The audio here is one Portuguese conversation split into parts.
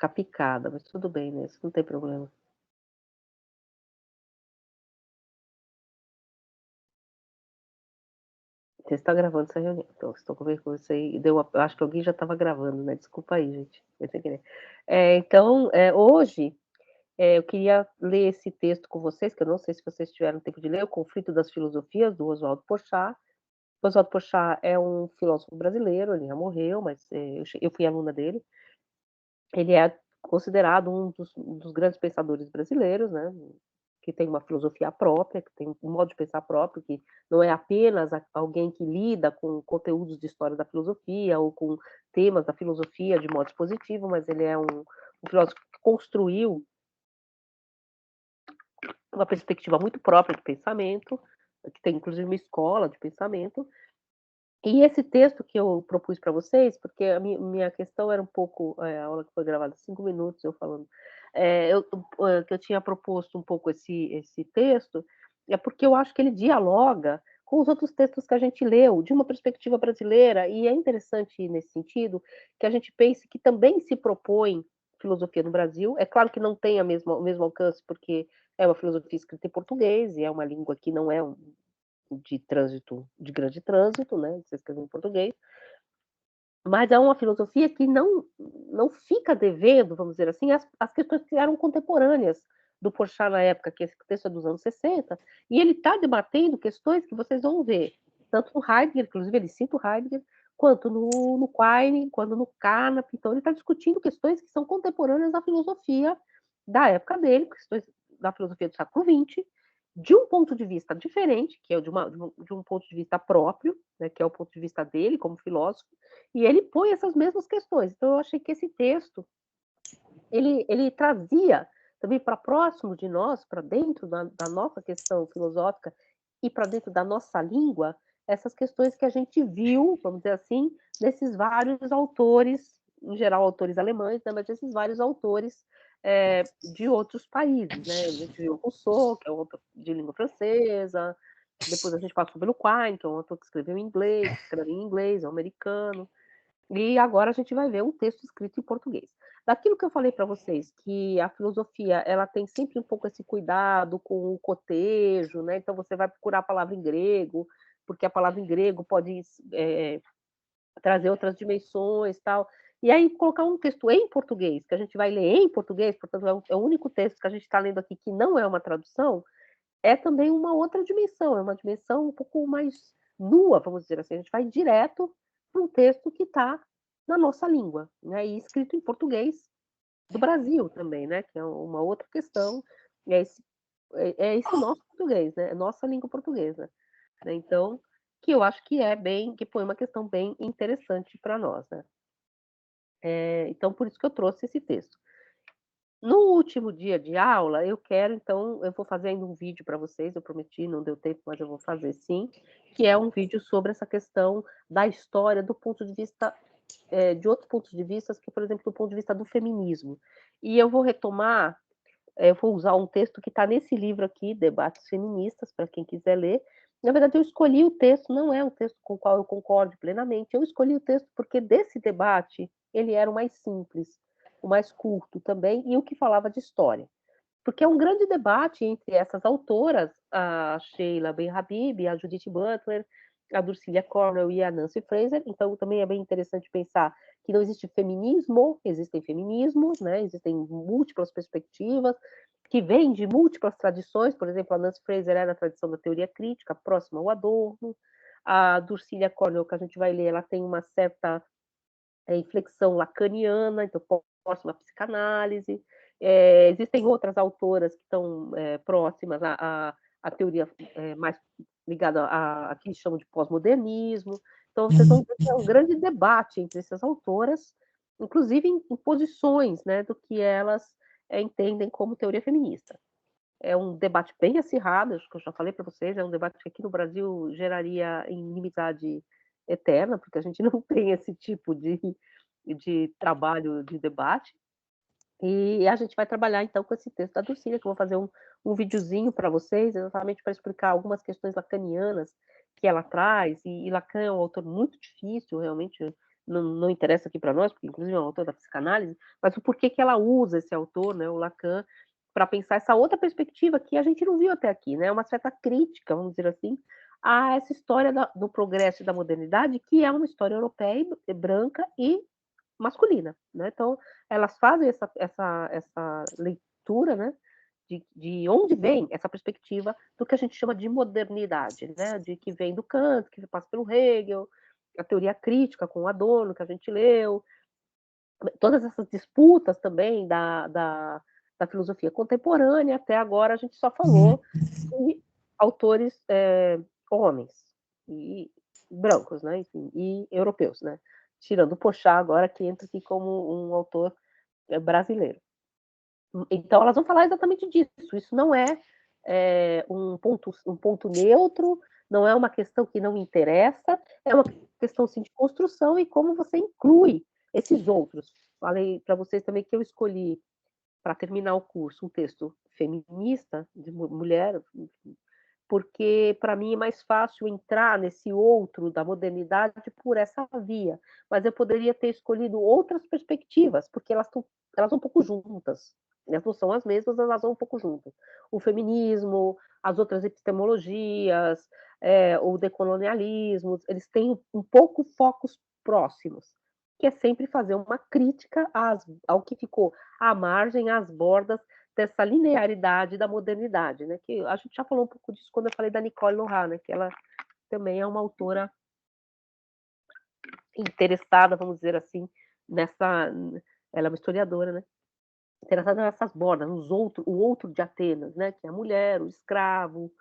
ficar picada, mas tudo bem, né, isso não tem problema. Você está gravando essa reunião, então estou conversando com você e deu uma eu acho que alguém já estava gravando, né, desculpa aí gente, foi sem querer. Então, hoje, eu queria ler esse texto com vocês, que eu não sei se vocês tiveram tempo de ler, O Conflito das Filosofias, do Oswaldo Porchat. O Oswaldo Porchat é um filósofo brasileiro, ele já morreu, mas, eu fui aluna dele. Ele é considerado um dos grandes pensadores brasileiros, né, que tem uma filosofia própria, que tem um modo de pensar próprio, que não é apenas alguém que lida com conteúdos de história da filosofia ou com temas da filosofia de modo expositivo, mas ele é um filósofo que construiu uma perspectiva muito própria de pensamento, que tem inclusive uma escola de pensamento. E esse texto que eu propus para vocês, porque a minha questão era um pouco, a aula que foi gravada 5 minutos eu falando, que eu tinha proposto um pouco esse texto, é porque eu acho que ele dialoga com os outros textos que a gente leu, de uma perspectiva brasileira, e é interessante nesse sentido, que a gente pense que também se propõe filosofia no Brasil. É claro que não tem o mesmo alcance, porque é uma filosofia escrita em português, e é uma língua que não é de trânsito, de grande trânsito, né, você escreveu em português, mas é uma filosofia que não fica devendo, vamos dizer assim, as questões que eram contemporâneas do Porchat na época, que esse texto é dos anos 60, e ele está debatendo questões que vocês vão ver, tanto no Heidegger, inclusive ele cita o Heidegger, quanto no Quine, quanto no Carnap, então ele está discutindo questões que são contemporâneas da filosofia da época dele, questões da filosofia do século XX, de um ponto de vista diferente, que é de um ponto de vista próprio, né, que é o ponto de vista dele como filósofo, e ele põe essas mesmas questões. Então eu achei que esse texto, ele trazia também para próximo de nós, para dentro da nossa questão filosófica e para dentro da nossa língua, essas questões que a gente viu, vamos dizer assim, nesses vários autores, em geral autores alemães, né, mas esses vários autores de outros países, né? A gente viu Rousseau, que é um autor de língua francesa, depois a gente passou pelo Quine, que é um autor que escreveu em inglês, que escreve em inglês, é um americano, e agora a gente vai ver um texto escrito em português. Daquilo que eu falei para vocês, que a filosofia ela tem sempre um pouco esse cuidado com o cotejo, né? Então você vai procurar a palavra em grego, porque a palavra em grego pode trazer outras dimensões, tal. E aí colocar um texto em português, que a gente vai ler em português, portanto é o único texto que a gente está lendo aqui que não é uma tradução, é também uma outra dimensão, é uma dimensão um pouco mais nua, vamos dizer assim, a gente vai direto para um texto que está na nossa língua, né, e escrito em português do Brasil também, né, que é uma outra questão, é esse nosso português, né, é nossa língua portuguesa, né, então, que eu acho que foi uma questão bem interessante para nós, né. Então por isso que eu trouxe esse texto. No último dia de aula, eu vou fazer ainda um vídeo para vocês, eu prometi, não deu tempo, mas eu vou fazer sim, que é um vídeo sobre essa questão da história do ponto de vista, de outros pontos de vistas, que, por exemplo, do ponto de vista do feminismo. E eu vou retomar, eu vou usar um texto que está nesse livro aqui, Debates Feministas, para quem quiser ler. Na verdade, eu escolhi o texto, não é um texto com o qual eu concordo plenamente, eu escolhi o texto porque desse debate, ele era o mais simples, o mais curto também, e o que falava de história. Porque é um grande debate entre essas autoras, a Sheila Ben-Habib, a Judith Butler, a Durcília Cornwell e a Nancy Fraser. Então, também é bem interessante pensar que não existe feminismo, existem feminismos, né? Existem múltiplas perspectivas, que vêm de múltiplas tradições. Por exemplo, a Nancy Fraser é da tradição da teoria crítica, próxima ao Adorno. A Durcília Cornwell, que a gente vai ler, ela tem uma certa inflexão lacaniana, então próxima à psicanálise. Existem outras autoras que estão próximas à teoria mais ligada a que chamam de pós-modernismo. Então, vocês vão ver que é um grande debate entre essas autoras, inclusive em posições, né, do que elas entendem como teoria feminista. É um debate bem acirrado, acho que eu já falei para vocês, é um debate que aqui no Brasil geraria inimizade eterna, porque a gente não tem esse tipo de trabalho de debate. E a gente vai trabalhar então com esse texto da Dulcília, que eu vou fazer um videozinho para vocês, exatamente para explicar algumas questões lacanianas que ela traz, e Lacan é um autor muito difícil, realmente, não interessa aqui para nós, porque inclusive é um autor da psicanálise, mas o porquê que ela usa esse autor, né, o Lacan, para pensar essa outra perspectiva que a gente não viu até aqui, né, uma certa crítica, vamos dizer assim, a essa história do progresso e da modernidade, que é uma história europeia, branca e masculina, né. Então, elas fazem essa leitura, né, de onde vem essa perspectiva do que a gente chama de modernidade, né, de que vem do Kant, que passa pelo Hegel, a teoria crítica com o Adorno, que a gente leu, todas essas disputas também da filosofia contemporânea, até agora a gente só falou de autores, homens e brancos, né, enfim, e europeus, né, tirando o Porchat agora que entra aqui como um autor, brasileiro. Então elas vão falar exatamente disso, isso não é, um ponto neutro, não é uma questão que não interessa, é uma questão sim de construção e como você inclui esses outros. Falei para vocês também que eu escolhi, para terminar o curso, um texto feminista, de mulher, porque para mim é mais fácil entrar nesse outro da modernidade por essa via, mas eu poderia ter escolhido outras perspectivas, porque elas vão um pouco juntas, elas não são as mesmas, elas vão um pouco juntas. O feminismo, as outras epistemologias, o decolonialismo, eles têm um pouco focos próximos, que é sempre fazer uma crítica ao que ficou à margem, às bordas dessa linearidade da modernidade, né, que a gente já falou um pouco disso quando eu falei da Nicole Lohan, né, que ela também é uma autora interessada, vamos dizer assim, nessa ela é uma historiadora, né, interessada nessas bordas, o outro de Atenas, né, que é a mulher, o escravo,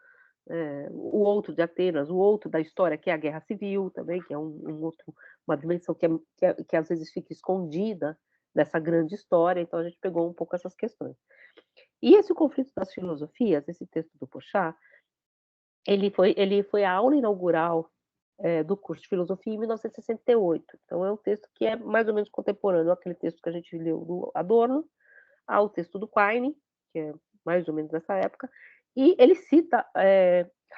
o outro de Atenas, o outro da história, que é a guerra civil também, que é uma dimensão que às vezes fica escondida nessa grande história, então a gente pegou um pouco essas questões. E esse conflito das filosofias, esse texto do Porchat, ele foi a aula inaugural, do curso de filosofia em 1968. Então é um texto que é mais ou menos contemporâneo àquele texto que a gente leu do Adorno, ao texto do Quine, que é mais ou menos dessa época, e ele cita,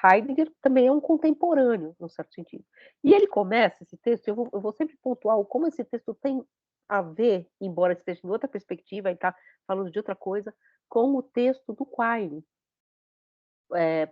Heidegger, também é um contemporâneo, num certo sentido. E ele começa esse texto, eu vou sempre pontuar como esse texto tem a ver, embora esteja em outra perspectiva e está falando de outra coisa, com o texto do Quine.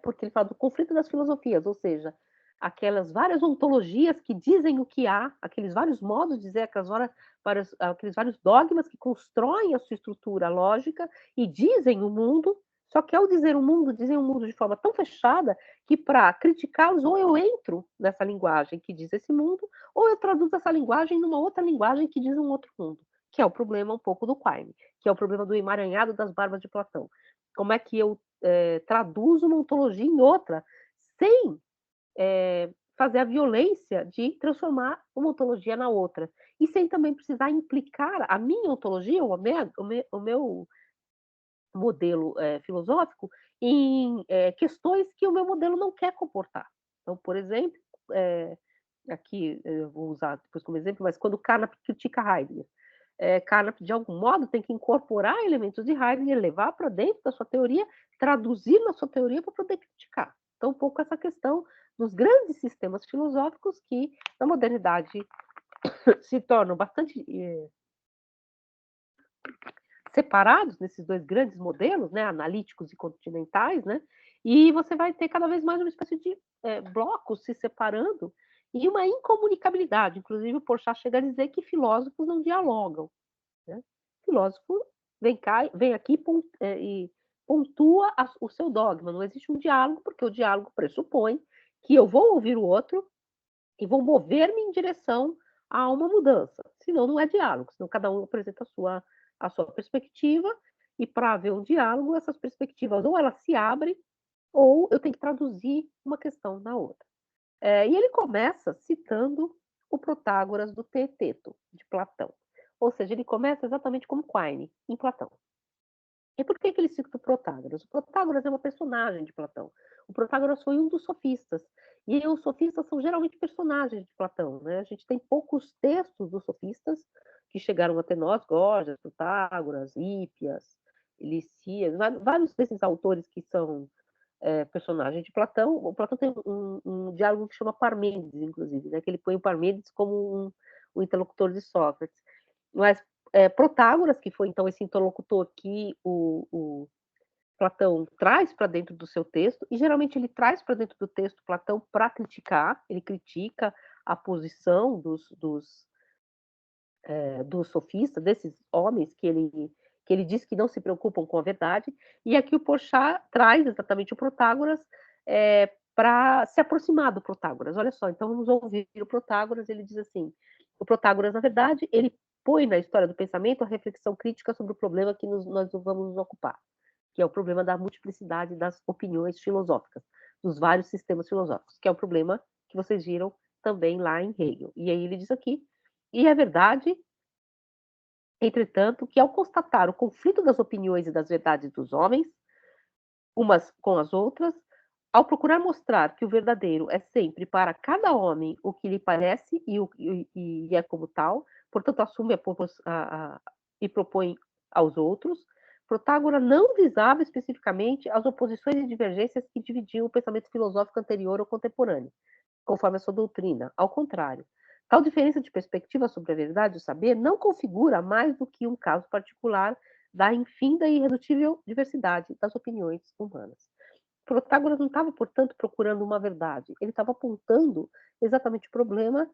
Porque ele fala do conflito das filosofias, ou seja, aquelas várias ontologias que dizem o que há, aqueles vários modos de dizer, aqueles vários dogmas que constroem a sua estrutura lógica e dizem o mundo, só que ao dizer o mundo, dizem o mundo de forma tão fechada que para criticá-los ou eu entro nessa linguagem que diz esse mundo, ou eu traduzo essa linguagem numa outra linguagem que diz um outro mundo, que é o problema um pouco do Quine, que é o problema do emaranhado das barbas de Platão. Como é que eu traduz uma ontologia em outra, sem fazer a violência de transformar uma ontologia na outra. E sem também precisar implicar a minha ontologia, o meu modelo filosófico, em questões que o meu modelo não quer comportar. Então, por exemplo, aqui eu vou usar depois como exemplo, mas quando Carnap critica Heidegger, Carnap, de algum modo, tem que incorporar elementos de Heidegger, levar para dentro da sua teoria, traduzir na sua teoria para poder criticar. Então, um pouco essa questão dos grandes sistemas filosóficos que, na modernidade, se tornam bastante separados nesses dois grandes modelos, né, analíticos e continentais, né, e você vai ter cada vez mais uma espécie de blocos se separando e uma incomunicabilidade. Inclusive, o Porchat chega a dizer que filósofos não dialogam. Né? Filósofo vem aqui e pontua o seu dogma. Não existe um diálogo, porque o diálogo pressupõe que eu vou ouvir o outro e vou mover-me em direção a uma mudança. Senão não é diálogo, senão cada um apresenta a sua perspectiva, e para haver um diálogo, essas perspectivas ou elas se abrem, ou eu tenho que traduzir uma questão na outra. E ele começa citando o Protágoras do Teeteto, de Platão. Ou seja, ele começa exatamente como Quine, em Platão. E por que ele cita o Protágoras? O Protágoras é uma personagem de Platão. O Protágoras foi um dos sofistas. E os sofistas são geralmente personagens de Platão. Né? A gente tem poucos textos dos sofistas que chegaram até nós, Gorgias, Protágoras, Hípias, Licias, vários desses autores que são personagem de Platão. O Platão tem um diálogo que chama Parmênides, inclusive, né? Que ele põe o Parmênides como o interlocutor de Sócrates. Mas, Protágoras, que foi então esse interlocutor que o Platão traz para dentro do seu texto, e geralmente ele traz para dentro do texto Platão para criticar, ele critica a posição dos sofistas, desses homens que ele diz que não se preocupam com a verdade, e aqui o Porchat traz exatamente o Protágoras para se aproximar do Protágoras. Olha só, então vamos ouvir o Protágoras, ele diz assim, o Protágoras, na verdade, ele põe na história do pensamento a reflexão crítica sobre o problema que nós vamos nos ocupar, que é o problema da multiplicidade das opiniões filosóficas, dos vários sistemas filosóficos, que é o problema que vocês viram também lá em Hegel. E aí ele diz aqui, e é verdade, entretanto, que ao constatar o conflito das opiniões e das verdades dos homens, umas com as outras, ao procurar mostrar que o verdadeiro é sempre para cada homem o que lhe parece e é como tal, portanto assume e propõe aos outros, Protágoras não visava especificamente as oposições e divergências que dividiam o pensamento filosófico anterior ou contemporâneo, conforme a sua doutrina. Ao contrário, tal diferença de perspectiva sobre a verdade e o saber não configura mais do que um caso particular da infinda e irredutível diversidade das opiniões humanas. Protágoras não estava, portanto, procurando uma verdade, ele estava apontando exatamente o problema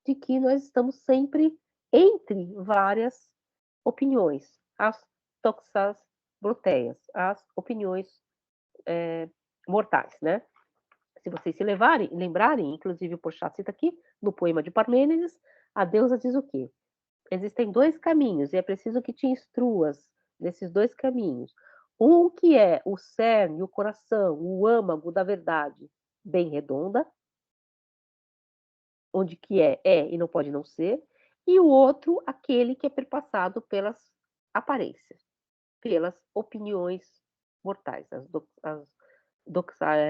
de que nós estamos sempre entre várias opiniões, as toxas broteias, as opiniões mortais, né? Se vocês se lembrarem, inclusive o Porchat cita aqui, no poema de Parmênides, a deusa diz o quê? Existem dois caminhos e é preciso que te instruas nesses dois caminhos. Um que é o cerne, o coração, o âmago da verdade bem redonda, onde que é e não pode não ser, e o outro, aquele que é perpassado pelas aparências, pelas opiniões mortais, as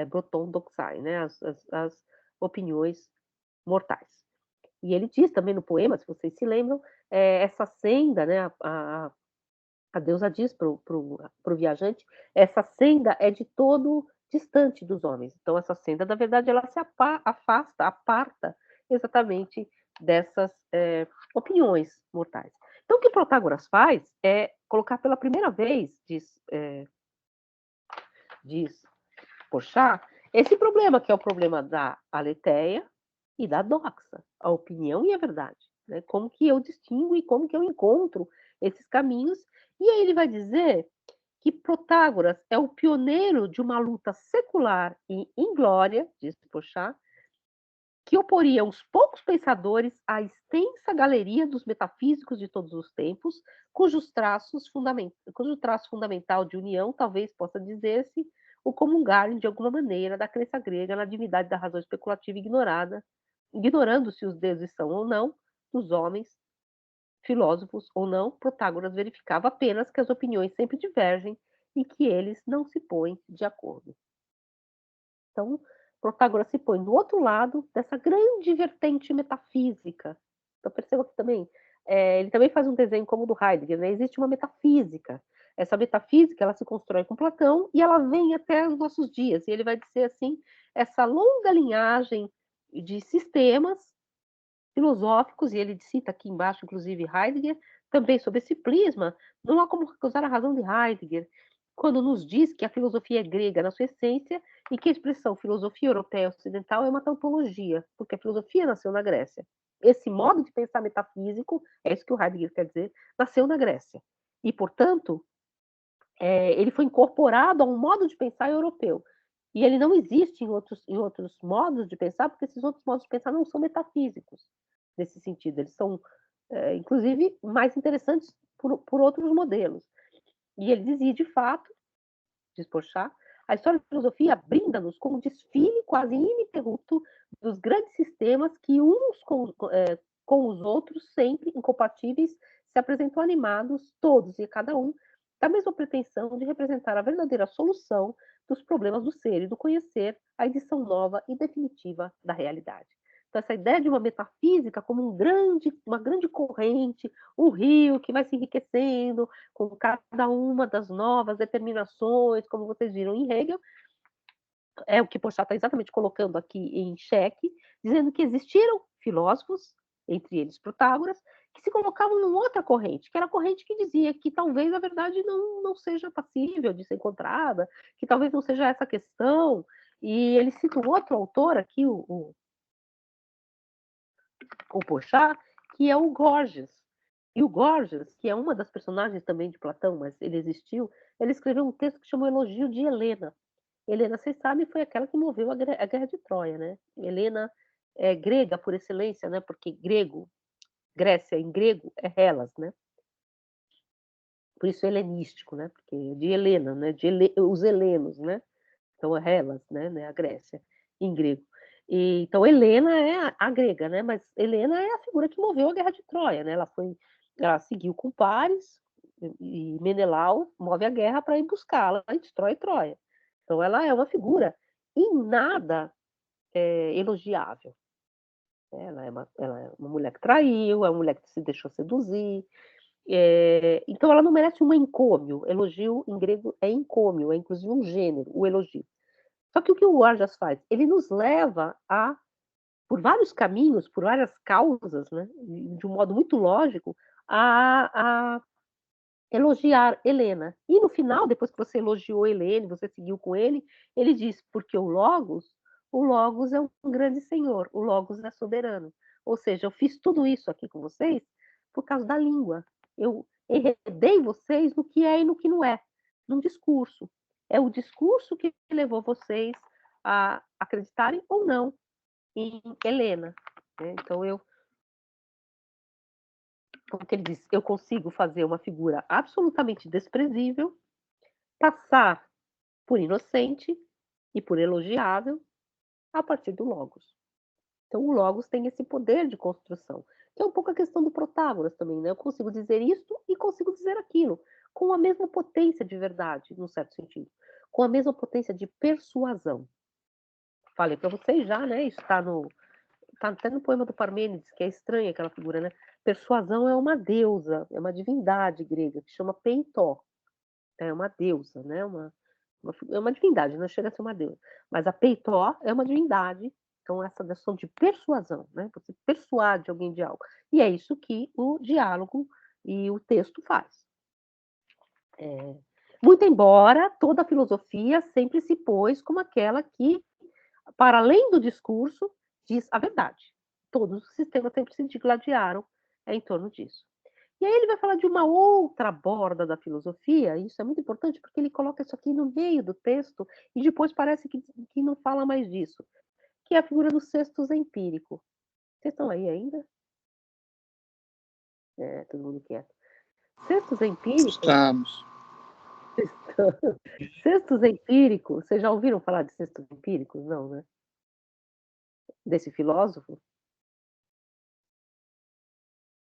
Broton doxai, né? As opiniões mortais. E ele diz também no poema, se vocês se lembram, essa senda, né? A deusa diz para o viajante, essa senda é de todo distante dos homens. Então, essa senda, na verdade, ela se afasta, aparta exatamente dessas opiniões mortais. Então, o que Protágoras faz é colocar pela primeira vez, diz Porchat, esse problema que é o problema da aletheia e da doxa, a opinião e a verdade. Né? Como que eu distingo e como que eu encontro esses caminhos. E aí ele vai dizer que Protágoras é o pioneiro de uma luta secular e inglória, diz Porchat, que oporia uns poucos pensadores à extensa galeria dos metafísicos de todos os tempos, cujo traço fundamental de união talvez possa dizer-se o comungarem de alguma maneira da crença grega na divindade da razão especulativa ignorada, ignorando se os deuses são ou não dos homens, filósofos ou não, Protágoras verificava apenas que as opiniões sempre divergem e que eles não se põem de acordo. Então, Protágoras se põe do outro lado dessa grande vertente metafísica. Então, perceba que também, ele também faz um desenho como o do Heidegger, né? Existe uma metafísica. Essa metafísica, ela se constrói com Platão e ela vem até os nossos dias. E ele vai dizer assim, essa longa linhagem de sistemas filosóficos, e ele cita aqui embaixo, inclusive, Heidegger, também sobre esse prisma, não há como recusar a razão de Heidegger, quando nos diz que a filosofia é grega na sua essência e que a expressão filosofia europeia ocidental é uma tautologia, porque a filosofia nasceu na Grécia. Esse modo de pensar metafísico, é isso que o Heidegger quer dizer, nasceu na Grécia. E, portanto, ele foi incorporado a um modo de pensar europeu. E ele não existe em outros modos de pensar, porque esses outros modos de pensar não são metafísicos, nesse sentido. Eles são, inclusive, mais interessantes por outros modelos. E ele dizia, de fato, diz Porchat, a história da filosofia brinda-nos com um desfile quase ininterrupto dos grandes sistemas que uns com os outros, sempre incompatíveis, se apresentam animados, todos e cada um, da mesma pretensão de representar a verdadeira solução dos problemas do ser e do conhecer, a edição nova e definitiva da realidade. Então, essa ideia de uma metafísica como uma grande corrente, um rio que vai se enriquecendo com cada uma das novas determinações, como vocês viram em Hegel, é o que Porchat está exatamente colocando aqui em xeque, dizendo que existiram filósofos entre eles Protágoras, que se colocavam numa outra corrente, que era a corrente que dizia que talvez a verdade não seja passível de ser encontrada, que talvez não seja essa a questão. E ele cita um outro autor aqui, o Porchat, que é o Gorgias. E o Gorgias, que é uma das personagens também de Platão, mas ele existiu, ele escreveu um texto que chamou Elogio de Helena. Helena, vocês sabem, foi aquela que moveu a Guerra de Troia, né? Helena é grega por excelência, né? Porque grego, Grécia em grego é Hellas, né? Por isso helenístico, né? Porque de Helena, né? Os helenos, né? Então é Hellas, né? A Grécia em grego. E, então Helena é a grega, né? Mas Helena é a figura que moveu a Guerra de Troia, né? Ela seguiu com Paris e Menelau move a guerra para ir buscá-la e destrói Troia. Então ela é uma figura em nada elogiável. Ela é uma mulher que traiu, é uma mulher que se deixou seduzir. Então ela não merece um encômio. Elogio em grego é encômio, é inclusive um gênero, o elogio. Só que o que o Arjas faz? Ele nos leva por vários caminhos, por várias causas, né, de um modo muito lógico, a elogiar Helena. E no final, depois que você elogiou Helena, você seguiu com ele diz, porque o Logos é um grande senhor, o Logos é soberano. Ou seja, eu fiz tudo isso aqui com vocês por causa da língua. Eu enredei vocês no que é e no que não é, num discurso. É o discurso que levou vocês a acreditarem ou não em Helena. Né? Então, como que ele diz, eu consigo fazer uma figura absolutamente desprezível, passar por inocente e por elogiável a partir do Logos. Então, o Logos tem esse poder de construção, que é um pouco a questão do Protágoras também, né? Eu consigo dizer isto e consigo dizer aquilo, com a mesma potência de verdade, num certo sentido, com a mesma potência de persuasão. Falei para vocês já, né? Isso está até no poema do Parmênides, que é estranha aquela figura, né? Persuasão é uma deusa, é uma divindade grega, que chama Peitó. É uma deusa, né? É uma divindade, não chega a ser uma deusa. Mas a Peitó é uma divindade, então essa noção de persuasão, né? Você persuade alguém de algo. E é isso que o diálogo e o texto faz. Muito embora toda a filosofia sempre se pôs como aquela que, para além do discurso, diz a verdade. Todos os sistemas sempre se digladiaram em torno disso. E aí ele vai falar de uma outra borda da filosofia, e isso é muito importante porque ele coloca isso aqui no meio do texto e depois parece que não fala mais disso, que é a figura do sextus empírico. Vocês estão aí ainda? Todo mundo quieto. Sextus empírico. Estamos. Sextus empírico, vocês já ouviram falar de sextus empíricos? Não, né? Desse filósofo?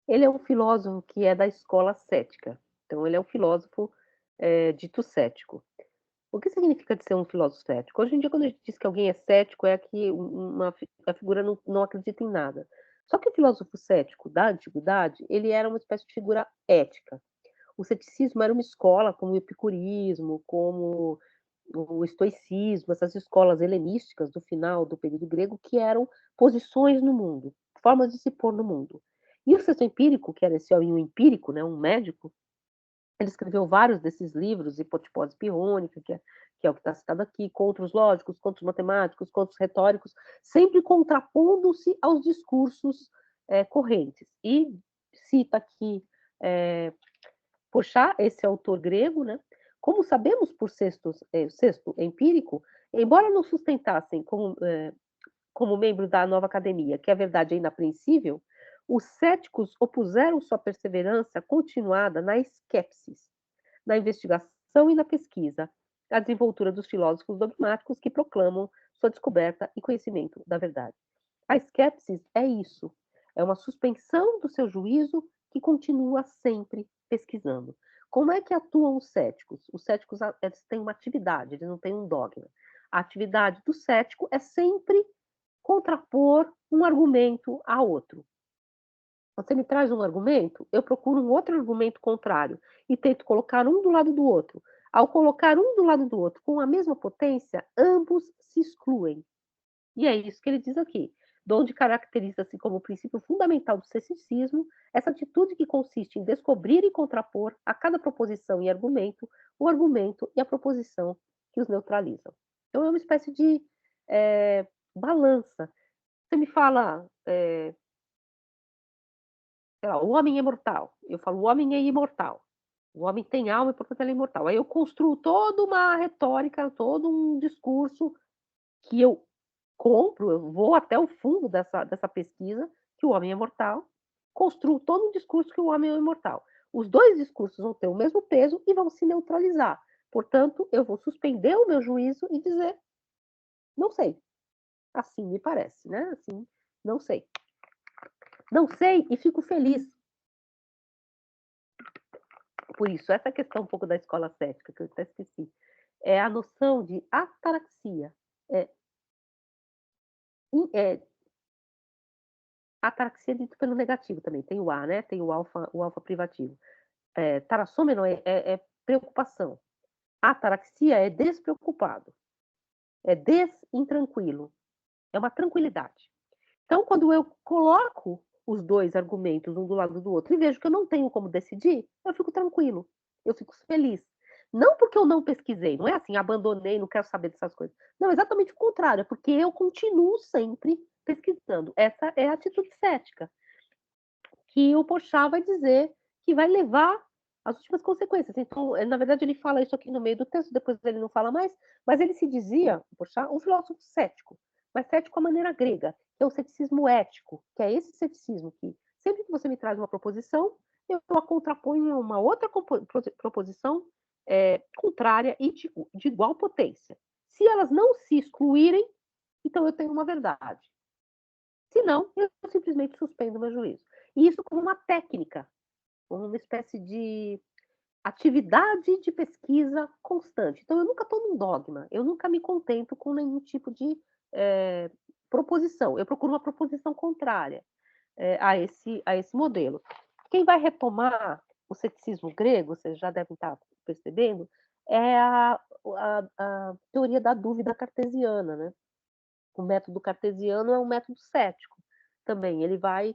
Ele é um filósofo que é da escola cética. Então, ele é um filósofo dito cético. O que significa de ser um filósofo cético? Hoje em dia, quando a gente diz que alguém é cético, é que a figura não acredita em nada. Só que o filósofo cético da antiguidade, ele era uma espécie de figura ética. O ceticismo era uma escola como o epicurismo, como o estoicismo, essas escolas helenísticas do final do período grego, que eram posições no mundo, formas de se pôr no mundo. E o sexto empírico, que era esse homem empírico, né, um médico, ele escreveu vários desses livros, Hipotipose Pirrônica, que é o que está citado aqui, contos lógicos, contos matemáticos, contos retóricos, sempre contrapondo-se aos discursos correntes. E cita aqui Porchat, esse autor grego, né? Como sabemos por sexto empírico, embora não sustentassem como membro da nova academia que a verdade é inapreensível, os céticos opuseram sua perseverança continuada na esquepsis, na investigação e na pesquisa, a desenvoltura dos filósofos dogmáticos que proclamam sua descoberta e conhecimento da verdade. A esquepsis é isso, é uma suspensão do seu juízo que continua sempre pesquisando. Como é que atuam os céticos? Os céticos eles têm uma atividade, eles não têm um dogma. A atividade do cético é sempre contrapor um argumento a outro. Você me traz um argumento, eu procuro um outro argumento contrário e tento colocar um do lado do outro. Ao colocar um do lado do outro com a mesma potência, ambos se excluem. E é isso que ele diz aqui. donde caracteriza-se como princípio fundamental do ceticismo essa atitude que consiste em descobrir e contrapor a cada proposição e argumento, o argumento e a proposição que os neutralizam. Então é uma espécie de balança. Você me fala, sei lá, o homem é mortal. Eu falo, o homem é imortal. O homem tem alma e, portanto, ele é imortal. Aí eu construo toda uma retórica, todo um discurso que eu compro, eu vou até o fundo dessa pesquisa, que o homem é mortal, construo todo um discurso que o homem é imortal. Os dois discursos vão ter o mesmo peso e vão se neutralizar. Portanto, eu vou suspender o meu juízo e dizer, não sei. Assim me parece, né? Assim, não sei. Não sei e fico feliz por isso. Essa questão um pouco da escola cética, que eu até esqueci, é a noção de ataraxia. É, é, ataraxia dito pelo negativo também, tem o A, né? Tem o alfa privativo. Tarassômeno é preocupação. Ataraxia é despreocupado, é desintranquilo, é uma tranquilidade. Então, quando eu coloco os dois argumentos um do lado do outro e vejo que eu não tenho como decidir, eu fico tranquilo, eu fico feliz. Não porque eu não pesquisei, não é assim, abandonei, não quero saber dessas coisas. Não, exatamente o contrário, é porque eu continuo sempre pesquisando. Essa é a atitude cética, que o Porchat vai dizer que vai levar às últimas consequências. Então, na verdade, ele fala isso aqui no meio do texto, depois ele não fala mais, mas ele se dizia, o Porchat, um filósofo cético, mas cético à maneira grega, que é o ceticismo ético, que é esse ceticismo que, sempre que você me traz uma proposição, eu a contraponho a uma outra proposição contrária e de igual potência. Se elas não se excluírem, então eu tenho uma verdade. Se não, eu simplesmente suspendo meu juízo. E isso como uma técnica, como uma espécie de atividade de pesquisa constante. Então, eu nunca estou num dogma, eu nunca me contento com nenhum tipo de proposição. Eu procuro uma proposição contrária a esse modelo. Quem vai retomar o ceticismo grego, vocês já devem estar percebendo, é a teoria da dúvida cartesiana, né? O método cartesiano é um método cético também. Ele vai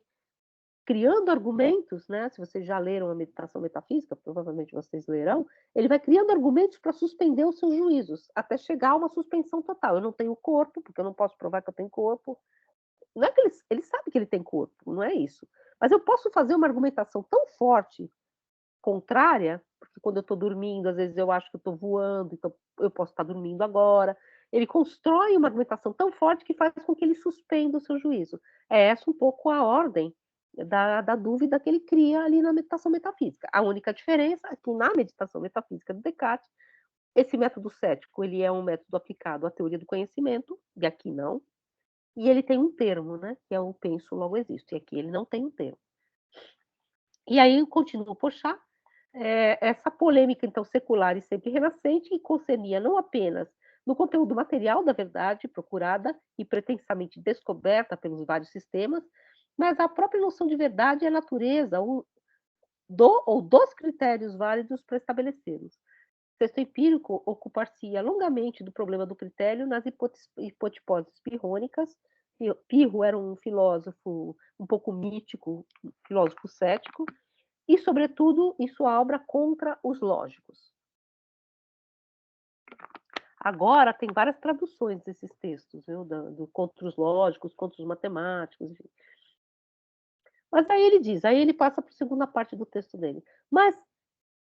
criando argumentos, né? Se vocês já leram a Meditação Metafísica, provavelmente vocês lerão, ele vai criando argumentos para suspender os seus juízos, até chegar a uma suspensão total. Eu não tenho corpo, porque eu não posso provar que eu tenho corpo. Não é que ele sabe que ele tem corpo, não é isso. Mas eu posso fazer uma argumentação tão forte, contrária, porque quando eu estou dormindo, às vezes eu acho que eu estou voando, então eu posso estar dormindo agora. Ele constrói uma argumentação tão forte que faz com que ele suspenda o seu juízo. É essa um pouco a ordem da dúvida que ele cria ali na meditação metafísica. A única diferença é que na meditação metafísica do Descartes, esse método cético, ele é um método aplicado à teoria do conhecimento, e aqui não, e ele tem um termo, né, que é o penso logo existo, e aqui ele não tem um termo. E aí continua o Porchat, essa polêmica, então, secular e sempre renascente, que concernia não apenas no conteúdo material da verdade procurada e pretensamente descoberta pelos vários sistemas, mas a própria noção de verdade e a natureza ou dos critérios válidos para estabelecê-los. O texto empírico ocupar-se-ia longamente do problema do critério nas hipóteses pirrônicas. Pirro era um filósofo um pouco mítico, um filósofo cético, e, sobretudo, em sua obra Contra os Lógicos. Agora tem várias traduções desses textos, viu? Contra os lógicos, contra os matemáticos, enfim. Mas aí ele diz, aí ele passa para a segunda parte do texto dele. Mas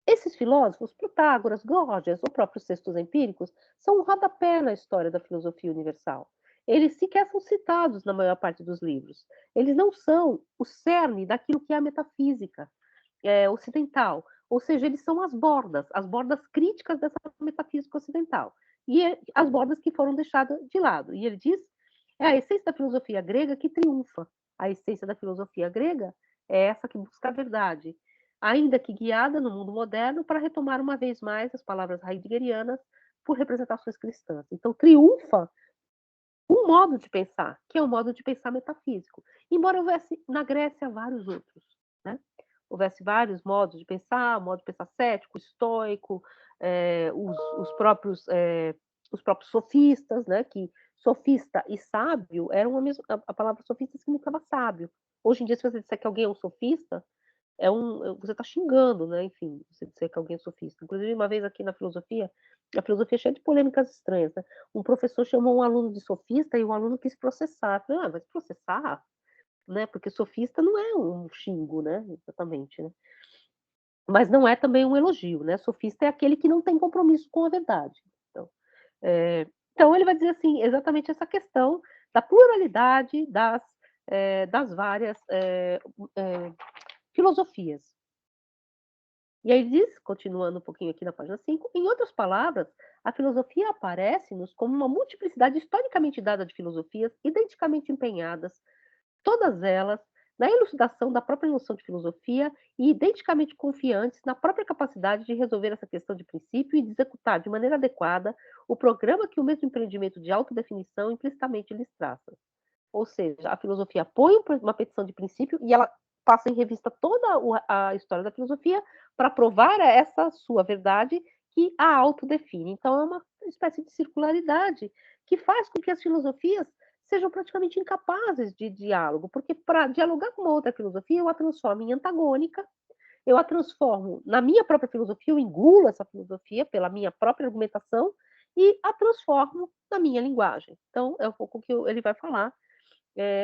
esses filósofos, Protágoras, Gorgias ou próprios textos empíricos, são um rodapé na história da filosofia universal. Eles sequer são citados na maior parte dos livros. Eles não são o cerne daquilo que é a metafísica ocidental. Ou seja, eles são as bordas críticas dessa metafísica ocidental. E as bordas que foram deixadas de lado. E ele diz, é a essência da filosofia grega que triunfa. A essência da filosofia grega é essa que busca a verdade, ainda que guiada no mundo moderno para retomar uma vez mais as palavras heideggerianas por representações cristãs. Então, triunfa um modo de pensar, que é o modo de pensar metafísico. Embora houvesse na Grécia vários outros, né? Houvesse vários modos de pensar, modo de pensar cético, estoico, os próprios sofistas, né, que sofista e sábio eram a palavra sofista significava sábio. Hoje em dia, se você disser que alguém é um sofista, você está xingando, né, enfim, você dizer que alguém é sofista. Inclusive, uma vez aqui na filosofia, a filosofia é cheia de polêmicas estranhas, né. Um professor chamou um aluno de sofista e o aluno quis processar. Eu falei: "Ah, mas processar? Né, porque sofista não é um xingo, né, exatamente, né". Mas não é também um elogio, né, sofista é aquele que não tem compromisso com a verdade. Então, então ele vai dizer assim, exatamente essa questão da pluralidade das várias, filosofias. E aí ele diz, continuando um pouquinho aqui na página 5, em outras palavras, a filosofia aparece-nos como uma multiplicidade historicamente dada de filosofias identicamente empenhadas, todas elas na elucidação da própria noção de filosofia e identicamente confiantes na própria capacidade de resolver essa questão de princípio e de executar de maneira adequada o programa que o mesmo empreendimento de autodefinição implicitamente lhes traça. Ou seja, a filosofia põe uma petição de princípio e ela passa em revista toda a história da filosofia para provar essa sua verdade que a autodefine. Então é uma espécie de circularidade que faz com que as filosofias sejam praticamente incapazes de diálogo, porque para dialogar com uma outra filosofia eu a transformo em antagônica, eu a transformo na minha própria filosofia, eu engulo essa filosofia pela minha própria argumentação e a transformo na minha linguagem. Então é um pouco o que ele vai falar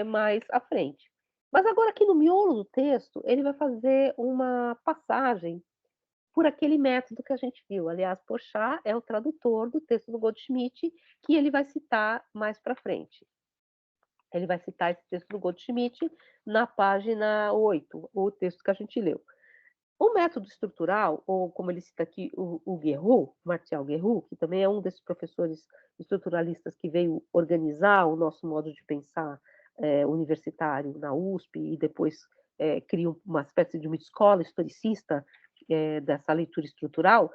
mais à frente. Mas agora aqui no miolo do texto, ele vai fazer uma passagem por aquele método que a gente viu. Aliás, Porchat é o tradutor do texto do Goldschmidt, que ele vai citar mais para frente. Ele vai citar esse texto do Goldschmidt na página 8, o texto que a gente leu. O método estrutural, ou como ele cita aqui, o Guerrou, Martial Guerrou, que também é um desses professores estruturalistas que veio organizar o nosso modo de pensar universitário na USP e depois cria uma espécie de uma escola historicista dessa leitura estrutural,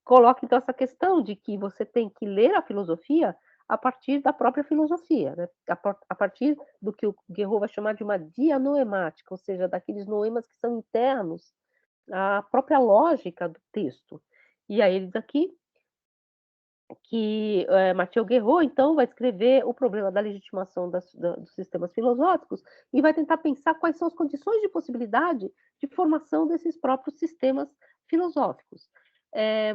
coloca então essa questão de que você tem que ler a filosofia a partir da própria filosofia, né? A partir do que o Guerrero vai chamar de uma dianoemática, ou seja, daqueles noemas que são internos à própria lógica do texto. E aí ele diz aqui que Mathieu Guerrero, então, vai escrever o problema da legitimação dos sistemas filosóficos e vai tentar pensar quais são as condições de possibilidade de formação desses próprios sistemas filosóficos.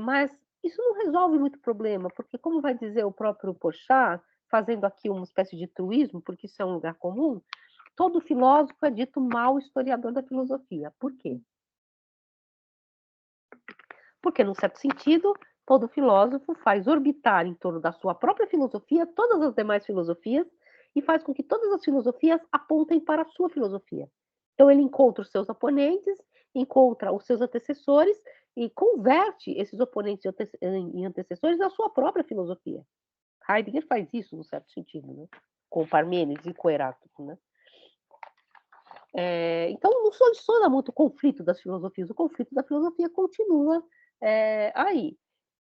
Mas isso não resolve muito problema, porque, como vai dizer o próprio Porchat, fazendo aqui uma espécie de truísmo, porque isso é um lugar comum, todo filósofo é dito mau historiador da filosofia. Por quê? Porque, num certo sentido, todo filósofo faz orbitar em torno da sua própria filosofia todas as demais filosofias e faz com que todas as filosofias apontem para a sua filosofia. Então, ele encontra os seus oponentes, encontra os seus antecessores e converte esses oponentes em antecessores na sua própria filosofia. Heidegger faz isso, num certo sentido, né? Com Parmênides e com Heráclito, né? Então, não soluciona muito o conflito das filosofias, o conflito da filosofia continua aí.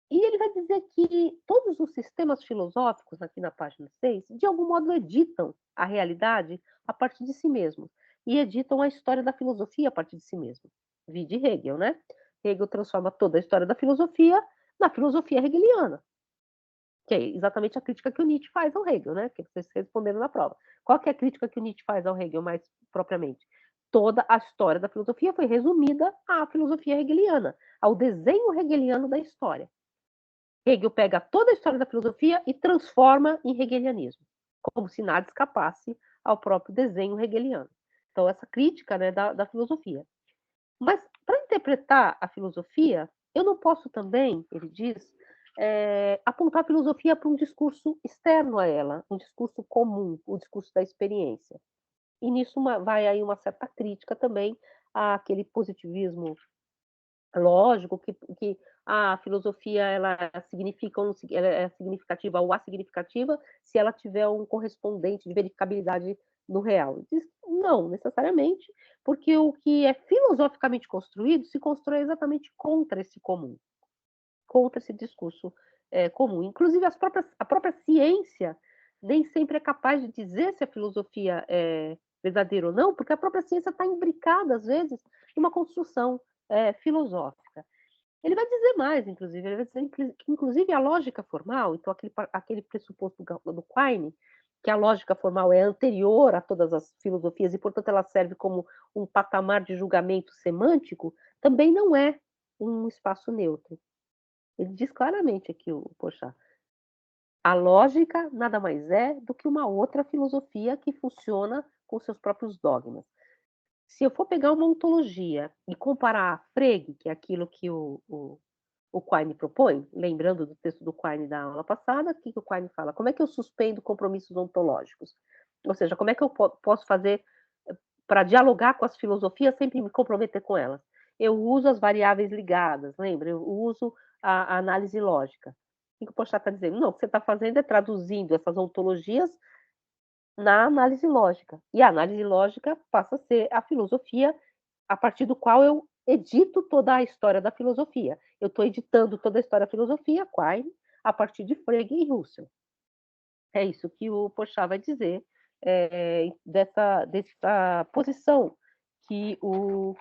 E ele vai dizer que todos os sistemas filosóficos, aqui na página 6, de algum modo editam a realidade a partir de si mesmos. E editam a história da filosofia a partir de si mesmo. Vide Hegel, né? Hegel transforma toda a história da filosofia na filosofia hegeliana. Que é exatamente a crítica que o Nietzsche faz ao Hegel, né? Que vocês responderam na prova. Qual que é a crítica que o Nietzsche faz ao Hegel mais propriamente? Toda a história da filosofia foi resumida à filosofia hegeliana, ao desenho hegeliano da história. Hegel pega toda a história da filosofia e transforma em hegelianismo, como se nada escapasse ao próprio desenho hegeliano. Então, essa crítica, né, da filosofia. Mas, para interpretar a filosofia, eu não posso também, ele diz, apontar a filosofia para um discurso externo a ela, um discurso comum, o discurso da experiência. E nisso vai aí uma certa crítica também àquele positivismo lógico que a filosofia ela significa ou não, ela é significativa ou assignificativa se ela tiver um correspondente de verificabilidade no real. Diz, não necessariamente, porque o que é filosoficamente construído se constrói exatamente contra esse comum, contra esse discurso comum. Inclusive a própria ciência nem sempre é capaz de dizer se a filosofia é verdadeira ou não, porque a própria ciência está imbricada, às vezes, em uma construção filosófica. Ele vai dizer mais, inclusive, ele vai dizer que inclusive a lógica formal, então aquele pressuposto do Quine, que a lógica formal é anterior a todas as filosofias e, portanto, ela serve como um patamar de julgamento semântico, também não é um espaço neutro. Ele diz claramente aqui, o Porchat, a lógica nada mais é do que uma outra filosofia que funciona com seus próprios dogmas. Se eu for pegar uma ontologia e comparar a Frege, que é aquilo que o Quine propõe, lembrando do texto do Quine da aula passada, o que o Quine fala? Como é que eu suspendo compromissos ontológicos? Ou seja, como é que eu posso fazer para dialogar com as filosofias sem me comprometer com elas? Eu uso as variáveis ligadas, lembra? Eu uso a análise lógica. O que o Porchat está dizendo? Não, o que você está fazendo é traduzindo essas ontologias na análise lógica. E a análise lógica passa a ser a filosofia a partir do qual eu edito toda a história da filosofia. Eu estou editando toda a história da filosofia, Quine, a partir de Frege e Russell. É isso que o Porchat vai dizer, dessa posição que o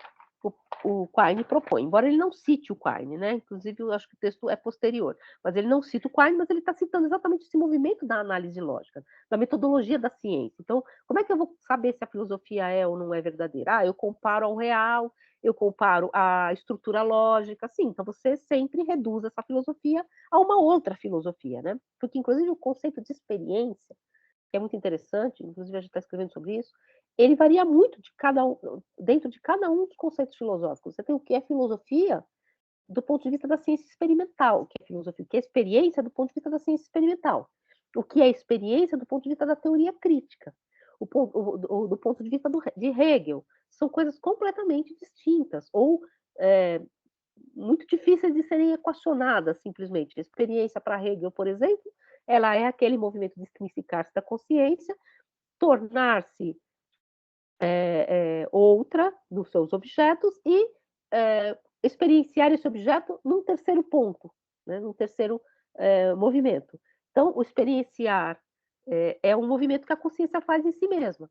Quine propõe, embora ele não cite o Quine, né? Inclusive, eu acho que o texto é posterior, mas ele não cita o Quine, mas ele está citando exatamente esse movimento da análise lógica, da metodologia da ciência. Então, como é que eu vou saber se a filosofia é ou não é verdadeira? Eu comparo ao real, eu comparo a estrutura lógica, sim. Então, você sempre reduz essa filosofia a uma outra filosofia, né? Porque, inclusive, o conceito de experiência, que é muito interessante, inclusive a gente está escrevendo sobre isso, ele varia muito dentro de cada um dos conceitos filosóficos. Você tem o que é filosofia do ponto de vista da ciência experimental, o que é filosofia, o que é experiência do ponto de vista da ciência experimental, o que é experiência do ponto de vista da teoria crítica, do ponto de vista de Hegel. São coisas completamente distintas, ou muito difíceis de serem equacionadas, simplesmente. A experiência para Hegel, por exemplo, ela é aquele movimento de significar-se da consciência, tornar-se outra nos seus objetos e experienciar esse objeto num terceiro ponto, né, num terceiro movimento. Então, o experienciar é um movimento que a consciência faz em si mesma.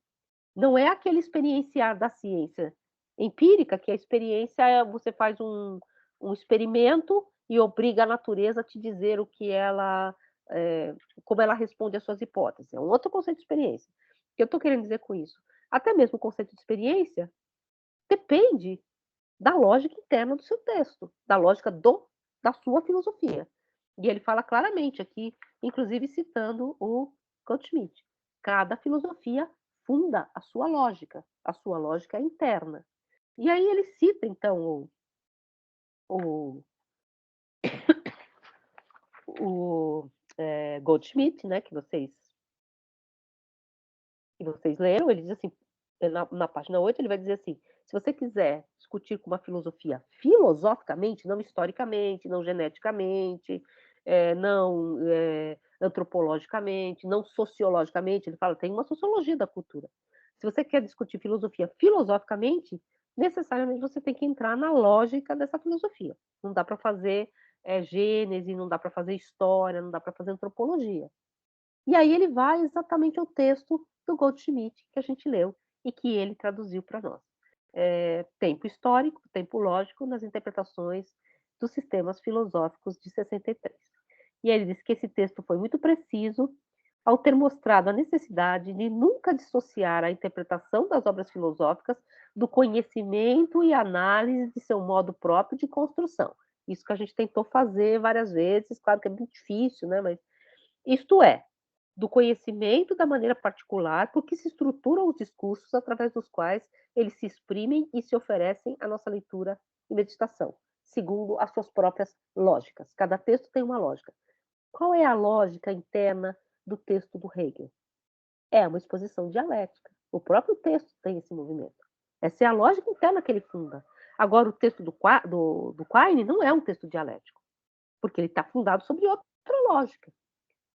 Não é aquele experienciar da ciência empírica, que a experiência você faz um experimento e obriga a natureza a te dizer o que ela, como ela responde às suas hipóteses. É um outro conceito de experiência. O que eu estou querendo dizer com isso? Até mesmo o conceito de experiência depende da lógica interna do seu texto, da lógica da sua filosofia. E ele fala claramente aqui, inclusive citando o Goldschmidt. Cada filosofia funda a sua lógica interna. E aí ele cita, então, o, Goldschmidt, né, que vocês leram, ele diz assim, na página 8, ele vai dizer assim: se você quiser discutir com uma filosofia filosoficamente, não historicamente, não geneticamente, não antropologicamente, não sociologicamente, ele fala, tem uma sociologia da cultura. Se você quer discutir filosofia filosoficamente, necessariamente você tem que entrar na lógica dessa filosofia. Não dá para fazer gênese, não dá para fazer história, não dá para fazer antropologia. E aí ele vai exatamente ao texto do Goldschmidt que a gente leu e que ele traduziu para nós. Tempo histórico, tempo lógico nas interpretações dos sistemas filosóficos de 63. E ele diz que esse texto foi muito preciso ao ter mostrado a necessidade de nunca dissociar a interpretação das obras filosóficas do conhecimento e análise de seu modo próprio de construção. Isso que a gente tentou fazer várias vezes, claro que é muito difícil, né? Mas isto é, do conhecimento da maneira particular, porque se estruturam os discursos através dos quais eles se exprimem e se oferecem à nossa leitura e meditação, segundo as suas próprias lógicas. Cada texto tem uma lógica. Qual é a lógica interna do texto do Hegel? É uma exposição dialética. O próprio texto tem esse movimento. Essa é a lógica interna que ele funda. Agora, o texto do Quine não é um texto dialético, porque ele está fundado sobre outra lógica,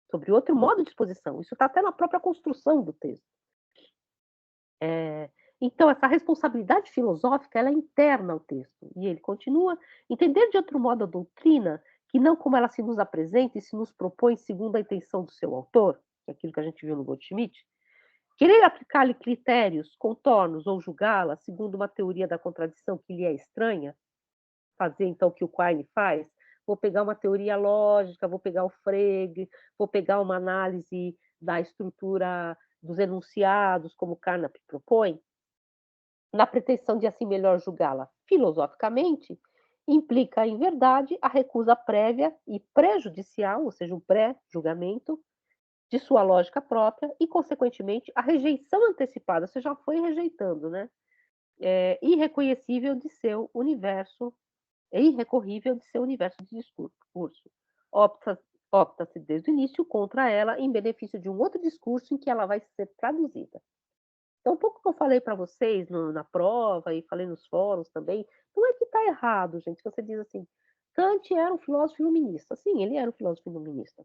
sobre outro modo de exposição. Isso está até na própria construção do texto. Então, essa responsabilidade filosófica ela é interna ao texto. E ele continua. Entender de outro modo a doutrina, que não como ela se nos apresenta e se nos propõe segundo a intenção do seu autor, que é aquilo que a gente viu no Goldschmidt, querer aplicar-lhe critérios, contornos ou julgá-la segundo uma teoria da contradição que lhe é estranha, fazer então o que o Quine faz? Vou pegar uma teoria lógica, vou pegar o Frege, vou pegar uma análise da estrutura dos enunciados, como Carnap propõe, na pretensão de assim melhor julgá-la filosoficamente, implica, em verdade, a recusa prévia e prejudicial, ou seja, um pré-julgamento, de sua lógica própria e, consequentemente, a rejeição antecipada, você já foi rejeitando, né? Irreconhecível de seu universo, é irrecorrível de seu universo de discurso. Opta, opta-se desde o início contra ela em benefício de um outro discurso em que ela vai ser traduzida. Então, um pouco que eu falei para vocês na prova e falei nos fóruns também, não é que está errado, gente. Você diz assim, Kant era um filósofo iluminista. Sim, ele era um filósofo iluminista.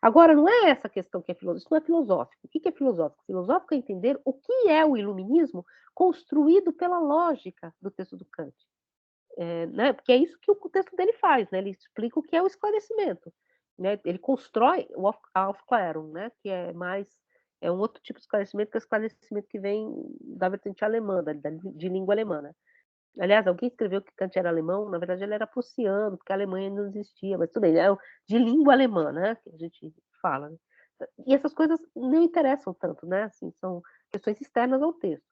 Agora, não é essa questão que é filosófico, isso não é filosófico. O que é filosófico? Filosófico é entender o que é o iluminismo construído pela lógica do texto do Kant. Né? Porque é isso que o texto dele faz, né? Ele explica o que é o esclarecimento. Né? Ele constrói o Aufklärung, né? Que é mais um outro tipo de esclarecimento, que é o esclarecimento que vem da vertente alemã, de língua alemã. Né? Aliás, alguém escreveu que Kant era alemão, na verdade ele era prussiano, porque a Alemanha não existia, mas tudo bem, é de língua alemã, né, que a gente fala. Né? E essas coisas não interessam tanto, né, assim, são questões externas ao texto.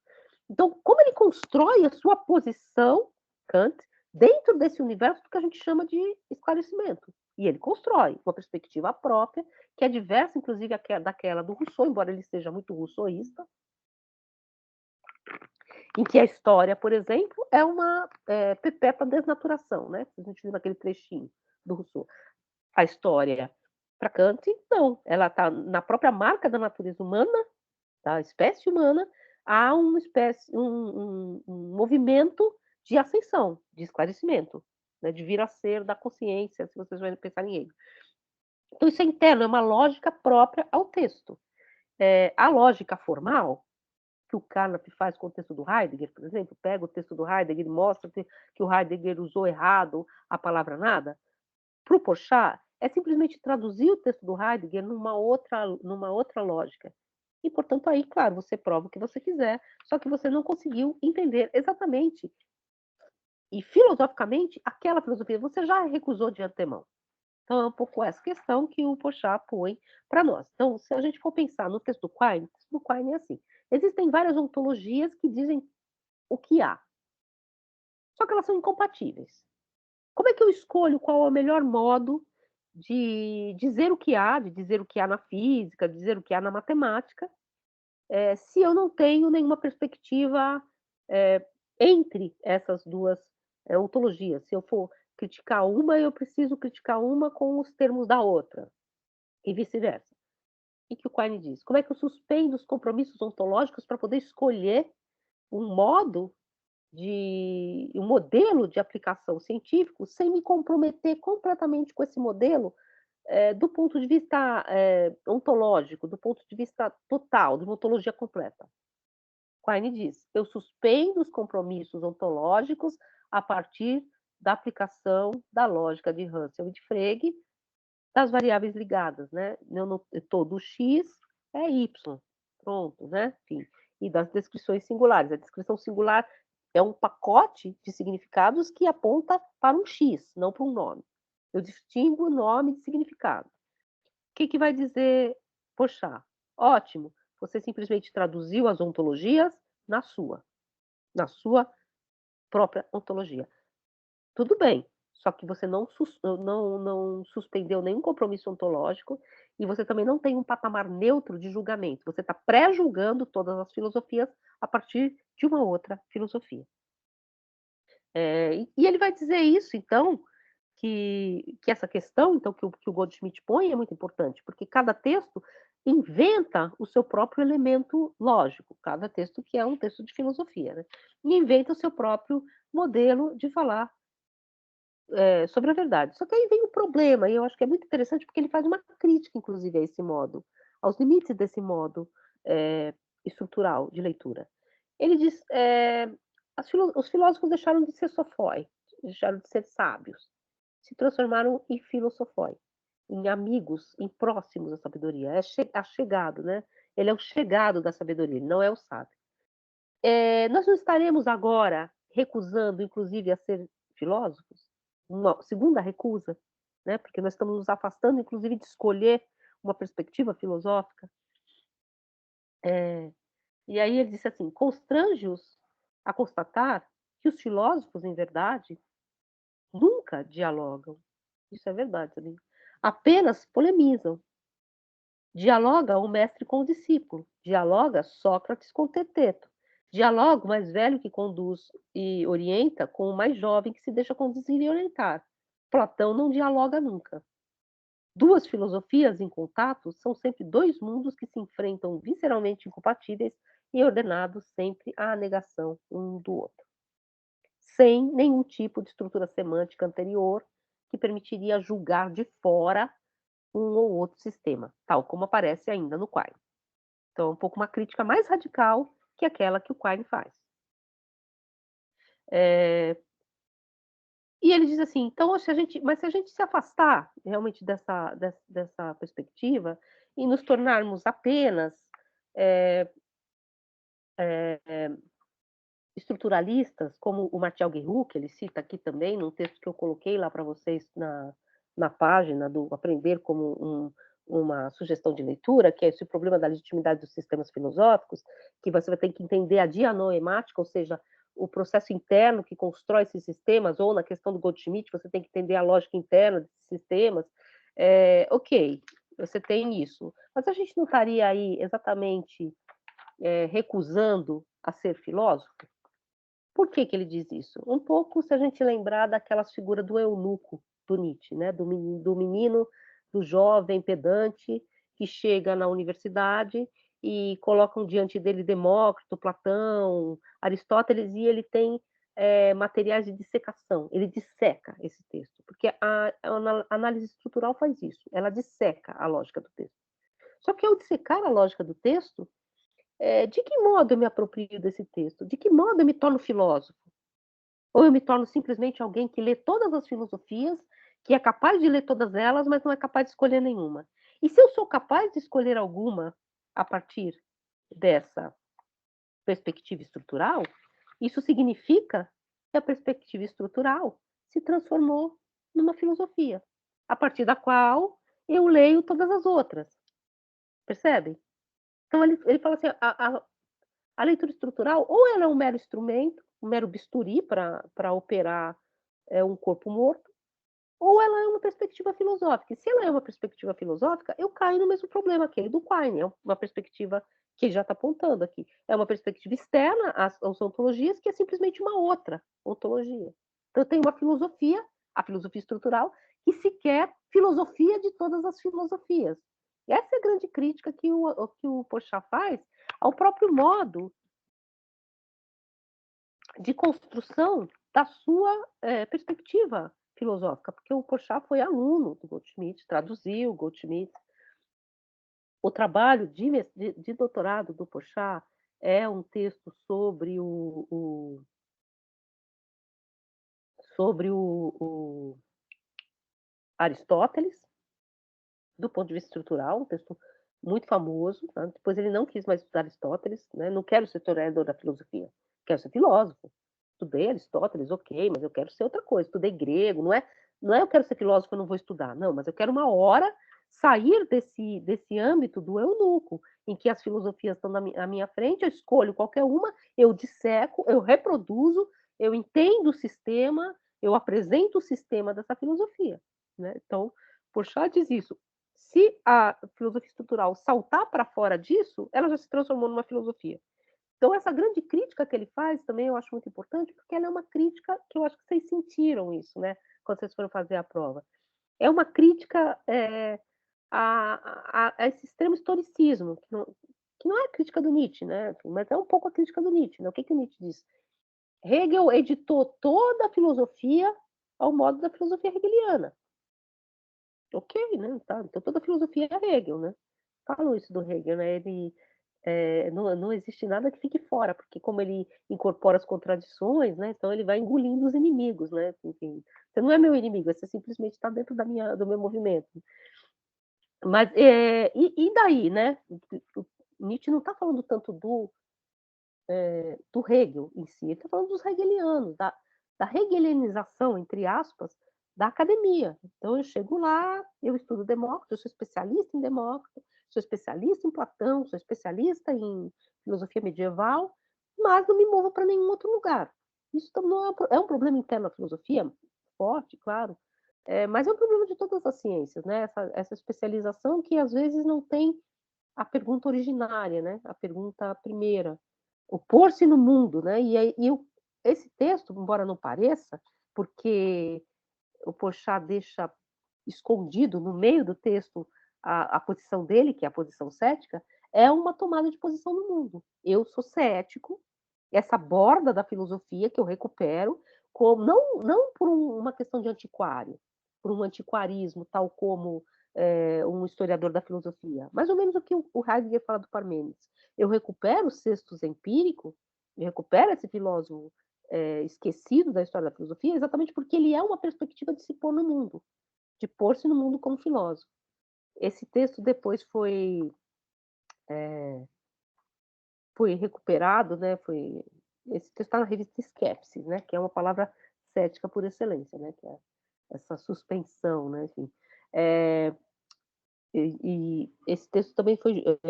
Então, como ele constrói a sua posição, Kant, dentro desse universo que a gente chama de esclarecimento? E ele constrói uma perspectiva própria, que é diversa, inclusive, daquela do Rousseau, embora ele seja muito rousseauista, em que a história, por exemplo, é uma perpétua desnaturação, né? Se a gente viu naquele trechinho do Rousseau. A história, para Kant, não. Ela está na própria marca da natureza humana, da espécie humana, há um movimento de ascensão, de esclarecimento, né? De vir a ser da consciência, se vocês vão pensar em Hegel. Então, isso é interno, é uma lógica própria ao texto. A lógica formal, que o Carnap faz com o texto do Heidegger, por exemplo, pega o texto do Heidegger e mostra que o Heidegger usou errado a palavra nada, para o Porchat, é simplesmente traduzir o texto do Heidegger numa outra lógica. E, portanto, aí, claro, você prova o que você quiser, só que você não conseguiu entender exatamente e filosoficamente aquela filosofia, você já recusou de antemão. Então, é um pouco essa questão que o Porchat põe para nós. Então, se a gente for pensar no texto do Quine, o texto do Quine é assim. Existem várias ontologias que dizem o que há, só que elas são incompatíveis. Como é que eu escolho qual é o melhor modo de dizer o que há, de dizer o que há na física, de dizer o que há na matemática, se eu não tenho nenhuma perspectiva entre essas duas ontologias? Se eu for criticar uma, eu preciso criticar uma com os termos da outra, e vice-versa. O que o Quine diz? Como é que eu suspendo os compromissos ontológicos para poder escolher um um modelo de aplicação científico sem me comprometer completamente com esse modelo do ponto de vista ontológico, do ponto de vista total, de uma ontologia completa? Quine diz: eu suspendo os compromissos ontológicos a partir da aplicação da lógica de Russell e de Frege das variáveis ligadas, né? Todo x é y, pronto, né? Enfim, e das descrições singulares. A descrição singular é um pacote de significados que aponta para um x, não para um nome. Eu distingo nome de significado. O que vai dizer Porchat? Ótimo, você simplesmente traduziu as ontologias na sua própria ontologia. Tudo bem, só que você não suspendeu nenhum compromisso ontológico e você também não tem um patamar neutro de julgamento. Você está pré-julgando todas as filosofias a partir de uma outra filosofia. E ele vai dizer isso, então, que essa questão então, que o Goldschmidt põe é muito importante, porque cada texto inventa o seu próprio elemento lógico, cada texto que é um texto de filosofia, né? E inventa o seu próprio modelo de falar sobre a verdade. Só que aí vem o problema, e eu acho que é muito interessante porque ele faz uma crítica, inclusive, a esse modo, aos limites desse modo estrutural de leitura. Ele diz: os filósofos deixaram de ser sofói, deixaram de ser sábios, se transformaram em filosofói, em amigos, em próximos à sabedoria. É achegado, né? Ele é o chegado da sabedoria, ele não é o sábio. Nós não estaremos agora recusando, inclusive, a ser filósofos, uma segunda recusa, né, porque nós estamos nos afastando, inclusive, de escolher uma perspectiva filosófica. Eh, e aí ele disse assim: "Constrange-os a constatar que os filósofos, em verdade, nunca dialogam". Isso é verdade, sabia? Apenas polemizam. Dialoga o mestre com o discípulo, dialoga Sócrates com Teteto, dialoga o mais velho que conduz e orienta com o mais jovem que se deixa conduzir e orientar. Platão não dialoga nunca. Duas filosofias em contato são sempre dois mundos que se enfrentam visceralmente incompatíveis e ordenados sempre à negação um do outro, sem nenhum tipo de estrutura semântica anterior que permitiria julgar de fora um ou outro sistema, tal como aparece ainda no Quine. Então, é um pouco uma crítica mais radical que aquela que o Quine faz. Eh, e ele diz assim: então, se a gente se afastar realmente dessa perspectiva e nos tornarmos apenas eh estruturalistas, como o Martial Guerroux, que ele cita aqui também, num texto que eu coloquei lá para vocês na página do Aprender como uma sugestão de leitura, que é esse problema da legitimidade dos sistemas filosóficos, que você vai ter que entender a dianoemática, ou seja, o processo interno que constrói esses sistemas, ou na questão do Goldschmidt, você tem que entender a lógica interna desses sistemas. Ok, você tem isso, mas a gente não estaria aí exatamente recusando a ser filósofo? Por que que ele diz isso? Um pouco se a gente lembrar daquelas figuras do eunuco, do Nietzsche, né, do menino, do jovem pedante que chega na universidade e colocam diante dele Demócrito, Platão, Aristóteles e ele tem, materiais de dissecação, ele disseca esse texto, porque a análise estrutural faz isso, ela disseca a lógica do texto. Só que ao dissecar a lógica do texto, de que modo eu me aproprio desse texto? De que modo eu me torno filósofo? Ou eu me torno simplesmente alguém que lê todas as filosofias, que é capaz de ler todas elas, mas não é capaz de escolher nenhuma? E se eu sou capaz de escolher alguma a partir dessa perspectiva estrutural, isso significa que a perspectiva estrutural se transformou numa filosofia, a partir da qual eu leio todas as outras, percebe? Então ele fala assim, a leitura estrutural, ou ela é um mero instrumento, um mero bisturi para operar um corpo morto, ou ela é uma perspectiva filosófica. E se ela é uma perspectiva filosófica, eu caio no mesmo problema, aquele do Quine, é uma perspectiva que ele já está apontando aqui. É uma perspectiva externa às ontologias, que é simplesmente uma outra ontologia. Então, eu tenho uma filosofia, a filosofia estrutural, que sequer filosofia de todas as filosofias. E essa é a grande crítica que o Porchat faz ao próprio modo de construção da sua perspectiva filosófica, porque o Porchat foi aluno do Goldschmidt, traduziu Goldschmidt. O trabalho de doutorado do Porchat é um texto sobre o Aristóteles, do ponto de vista estrutural, um texto muito famoso. Tá? Depois ele não quis mais estudar Aristóteles, né? Não quero ser historiador da filosofia, quero ser filósofo. Estudei Aristóteles, ok, mas eu quero ser outra coisa. Estudei grego, não é eu quero ser filósofo, eu não vou estudar. Não, mas eu quero uma hora sair desse âmbito do eunuco, em que as filosofias estão à minha frente, eu escolho qualquer uma, eu disseco, eu reproduzo, eu entendo o sistema, eu apresento o sistema dessa filosofia. Né? Então, Porchat diz isso. Se a filosofia estrutural saltar para fora disso, ela já se transformou numa filosofia. Então, essa grande crítica que ele faz também eu acho muito importante, porque ela é uma crítica que eu acho que vocês sentiram isso, né? Quando vocês foram fazer a prova. É uma crítica a esse extremo historicismo, que não é a crítica do Nietzsche, né? Mas é um pouco a crítica do Nietzsche. Né? O que, que o Nietzsche diz? Hegel editou toda a filosofia ao modo da filosofia hegeliana. Ok, né? Tá, então toda a filosofia é Hegel, né? Falam isso do Hegel, né? Ele não existe nada que fique fora, porque como ele incorpora as contradições, né? Então ele vai engolindo os inimigos, né? Enfim, você não é meu inimigo, você simplesmente está dentro do meu movimento. Mas e daí, né? O Nietzsche não está falando tanto do Hegel em si, ele está falando dos hegelianos, da hegelianização, entre aspas, da academia. Então eu chego lá, eu estudo Demócrito, eu sou especialista em Demócrito, sou especialista em Platão, sou especialista em filosofia medieval, mas não me movo para nenhum outro lugar. Isso não é um problema interno da filosofia, forte, claro, mas é um problema de todas as ciências, né, essa especialização que às vezes não tem a pergunta originária, né, a pergunta primeira, o pôr-se no mundo, né, e aí esse texto, embora não pareça, porque o Porchat deixa escondido no meio do texto a posição dele, que é a posição cética, é uma tomada de posição no mundo. Eu sou cético, essa borda da filosofia que eu recupero, como, não por uma questão de antiquário, por um antiquarismo, tal como um historiador da filosofia. Mais ou menos o que o Heidegger fala do Parmênides. Eu recupero o Sextus Empírico, eu recupero esse filósofo esquecido da história da filosofia, exatamente porque ele é uma perspectiva de se pôr no mundo, de pôr-se no mundo como filósofo. Esse texto depois foi recuperado, né? Esse texto está na revista Skepsis, né? Que é uma palavra cética por excelência, né? Que é essa suspensão, né? Enfim, é, e esse texto também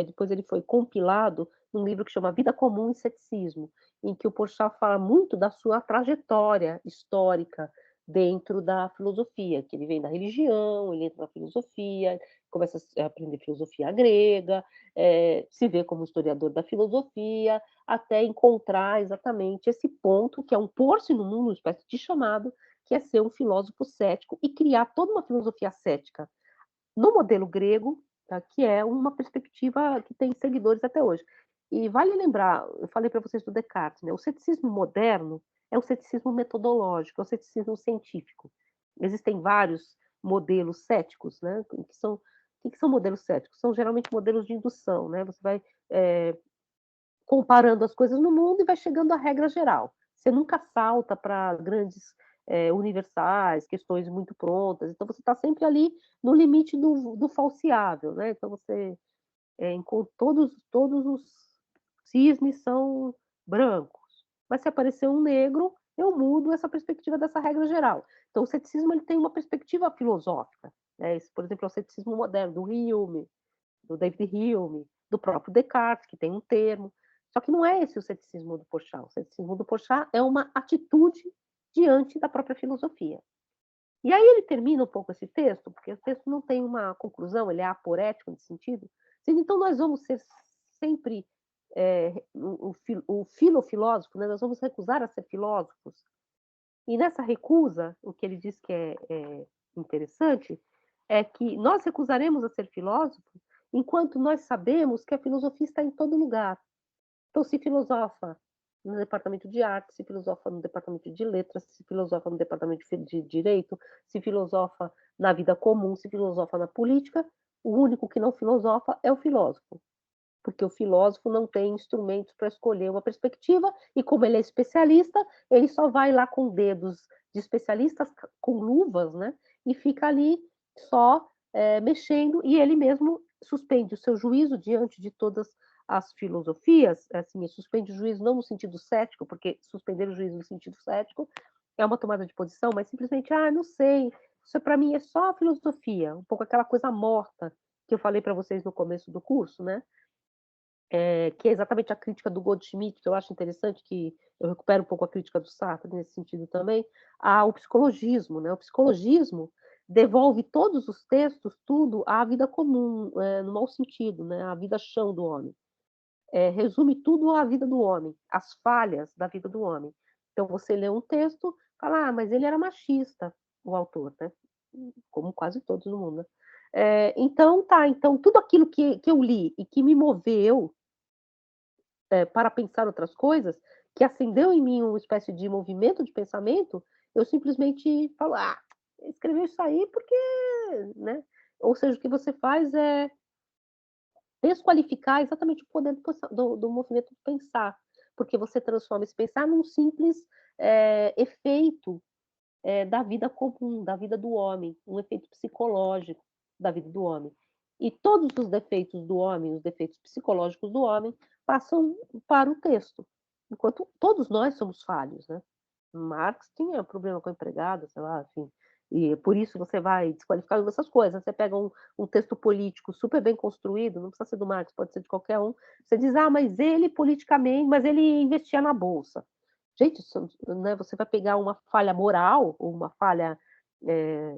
depois ele foi compilado num livro que chama Vida Comum e Ceticismo, em que o Porchat fala muito da sua trajetória histórica dentro da filosofia, que ele vem da religião, ele entra na filosofia, começa a aprender filosofia grega, se vê como historiador da filosofia, até encontrar exatamente esse ponto, que é um pôr-se no mundo, uma espécie de chamado, que é ser um filósofo cético e criar toda uma filosofia cética no modelo grego, tá, que é uma perspectiva que tem seguidores até hoje. E vale lembrar, eu falei para vocês do Descartes, né? O ceticismo moderno é o ceticismo metodológico, é o ceticismo científico. Existem vários modelos céticos, né? O que são modelos céticos? São geralmente modelos de indução, né? Você vai comparando as coisas no mundo e vai chegando à regra geral. Você nunca salta para grandes universais, questões muito prontas. Então você está sempre ali no limite do falseável, né? Então você todos os cisnes são brancos. Mas se aparecer um negro, eu mudo essa perspectiva dessa regra geral. Então o ceticismo ele tem uma perspectiva filosófica. Né? Esse, por exemplo, é o ceticismo moderno do Hume, do David Hume, do próprio Descartes, que tem um termo. Só que não é esse o ceticismo do Porchat. O ceticismo do Porchat é uma atitude diante da própria filosofia. E aí ele termina um pouco esse texto, porque o texto não tem uma conclusão, ele é aporético nesse sentido. Então nós vamos ser sempre o filofilósofo, né? Nós vamos recusar a ser filósofos. E nessa recusa, o que ele diz que é interessante é que nós recusaremos a ser filósofos enquanto nós sabemos que a filosofia está em todo lugar. Então, se filosofa no departamento de arte, se filosofa no departamento de letras, se filosofa no departamento de direito, se filosofa na vida comum, se filosofa na política, o único que não filosofa é o filósofo, porque o filósofo não tem instrumentos para escolher uma perspectiva e como ele é especialista, ele só vai lá com dedos de especialistas, com luvas, né? E fica ali só mexendo e ele mesmo suspende o seu juízo diante de todas as filosofias, assim, suspende o juízo não no sentido cético, porque suspender o juízo no sentido cético é uma tomada de posição, mas simplesmente, não sei, isso para mim é só filosofia, um pouco aquela coisa morta que eu falei para vocês no começo do curso, né? Que é exatamente a crítica do Goldschmidt, que eu acho interessante, que eu recupero um pouco a crítica do Sartre nesse sentido também, ao psicologismo. Né? O psicologismo devolve todos os textos, tudo, à vida comum, no mau sentido, né? À vida chão do homem. Resume tudo à vida do homem, às falhas da vida do homem. Então você lê um texto, fala, mas ele era machista, o autor, né? Como quase todos no mundo. Né? Então tudo aquilo que eu li e que me moveu para pensar outras coisas, que acendeu em mim uma espécie de movimento de pensamento, eu simplesmente falo, escreveu isso aí porque, né? Ou seja, o que você faz é desqualificar exatamente o poder do movimento de pensar, porque você transforma esse pensar num simples efeito da vida comum, da vida do homem, um efeito psicológico da vida do homem. E todos os defeitos do homem, os defeitos psicológicos do homem, passam para o texto, enquanto todos nós somos falhos, né? Marx tinha problema com a empregada, sei lá, enfim, e por isso você vai desqualificar essas coisas. Você pega um texto político super bem construído, não precisa ser do Marx, pode ser de qualquer um, você diz: "Ah, mas ele politicamente mas ele investia na bolsa". Gente, isso, né, você vai pegar uma falha moral ou uma falha,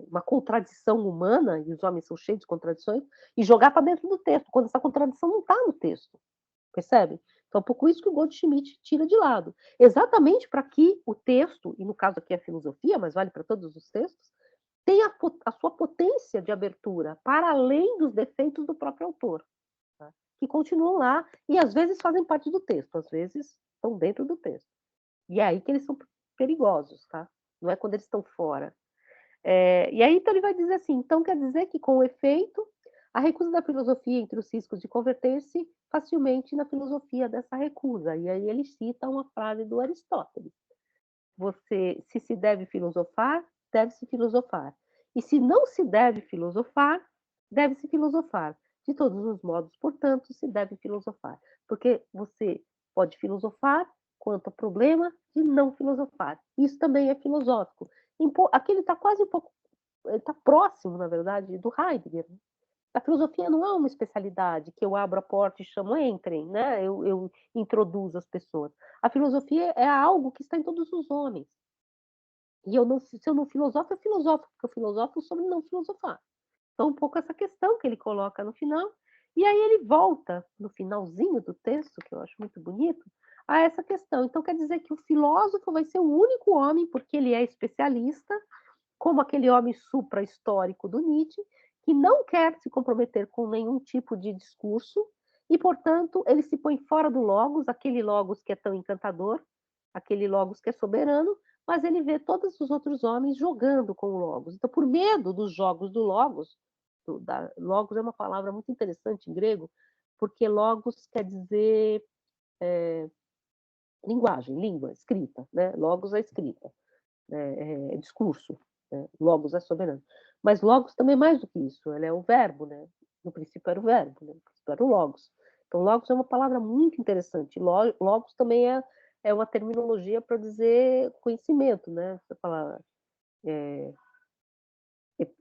uma contradição humana, e os homens são cheios de contradições, e jogar para dentro do texto, quando essa contradição não está no texto. Percebe? Então, é um pouco isso que o Goldschmidt tira de lado. Exatamente para que o texto, e no caso aqui é a filosofia, mas vale para todos os textos, tenha a sua potência de abertura, para além dos defeitos do próprio autor, tá? Que continuam lá e às vezes fazem parte do texto, às vezes estão dentro do texto. E é aí que eles são perigosos, tá? Não é quando eles estão fora. E aí então ele vai dizer assim: então quer dizer que com o efeito, a recusa da filosofia entre os riscos de converter-se facilmente na filosofia dessa recusa. E aí ele cita uma frase do Aristóteles: você, se deve filosofar, deve-se filosofar. E se não se deve filosofar, deve-se filosofar. De todos os modos, portanto, se deve filosofar. Porque você pode filosofar quanto ao problema de não filosofar. Isso também é filosófico. Aqui ele está quase um pouco, ele está próximo, na verdade, do Heidegger. A filosofia não é uma especialidade que eu abro a porta e chamo, entrem, né? Eu introduzo as pessoas. A filosofia é algo que está em todos os homens. E eu não, se eu não filosofo, eu filosofo, porque eu filosofo sobre não filosofar. Então, um pouco essa questão que ele coloca no final, e aí ele volta no finalzinho do texto, que eu acho muito bonito, a essa questão. Então, quer dizer que o filósofo vai ser o único homem, porque ele é especialista, como aquele homem supra-histórico do Nietzsche, que não quer se comprometer com nenhum tipo de discurso, e, portanto, ele se põe fora do logos, aquele logos que é tão encantador, aquele logos que é soberano, mas ele vê todos os outros homens jogando com o logos. Então, por medo dos jogos do logos, logos é uma palavra muito interessante em grego, porque logos quer dizer linguagem, língua, escrita, né? Logos é escrita. É discurso, né? Logos é soberano. Mas logos também é mais do que isso, ele é o verbo, né? No princípio era o verbo, né? No princípio era o logos. Então, logos é uma palavra muito interessante. Logos também é uma terminologia para dizer conhecimento, né? Você fala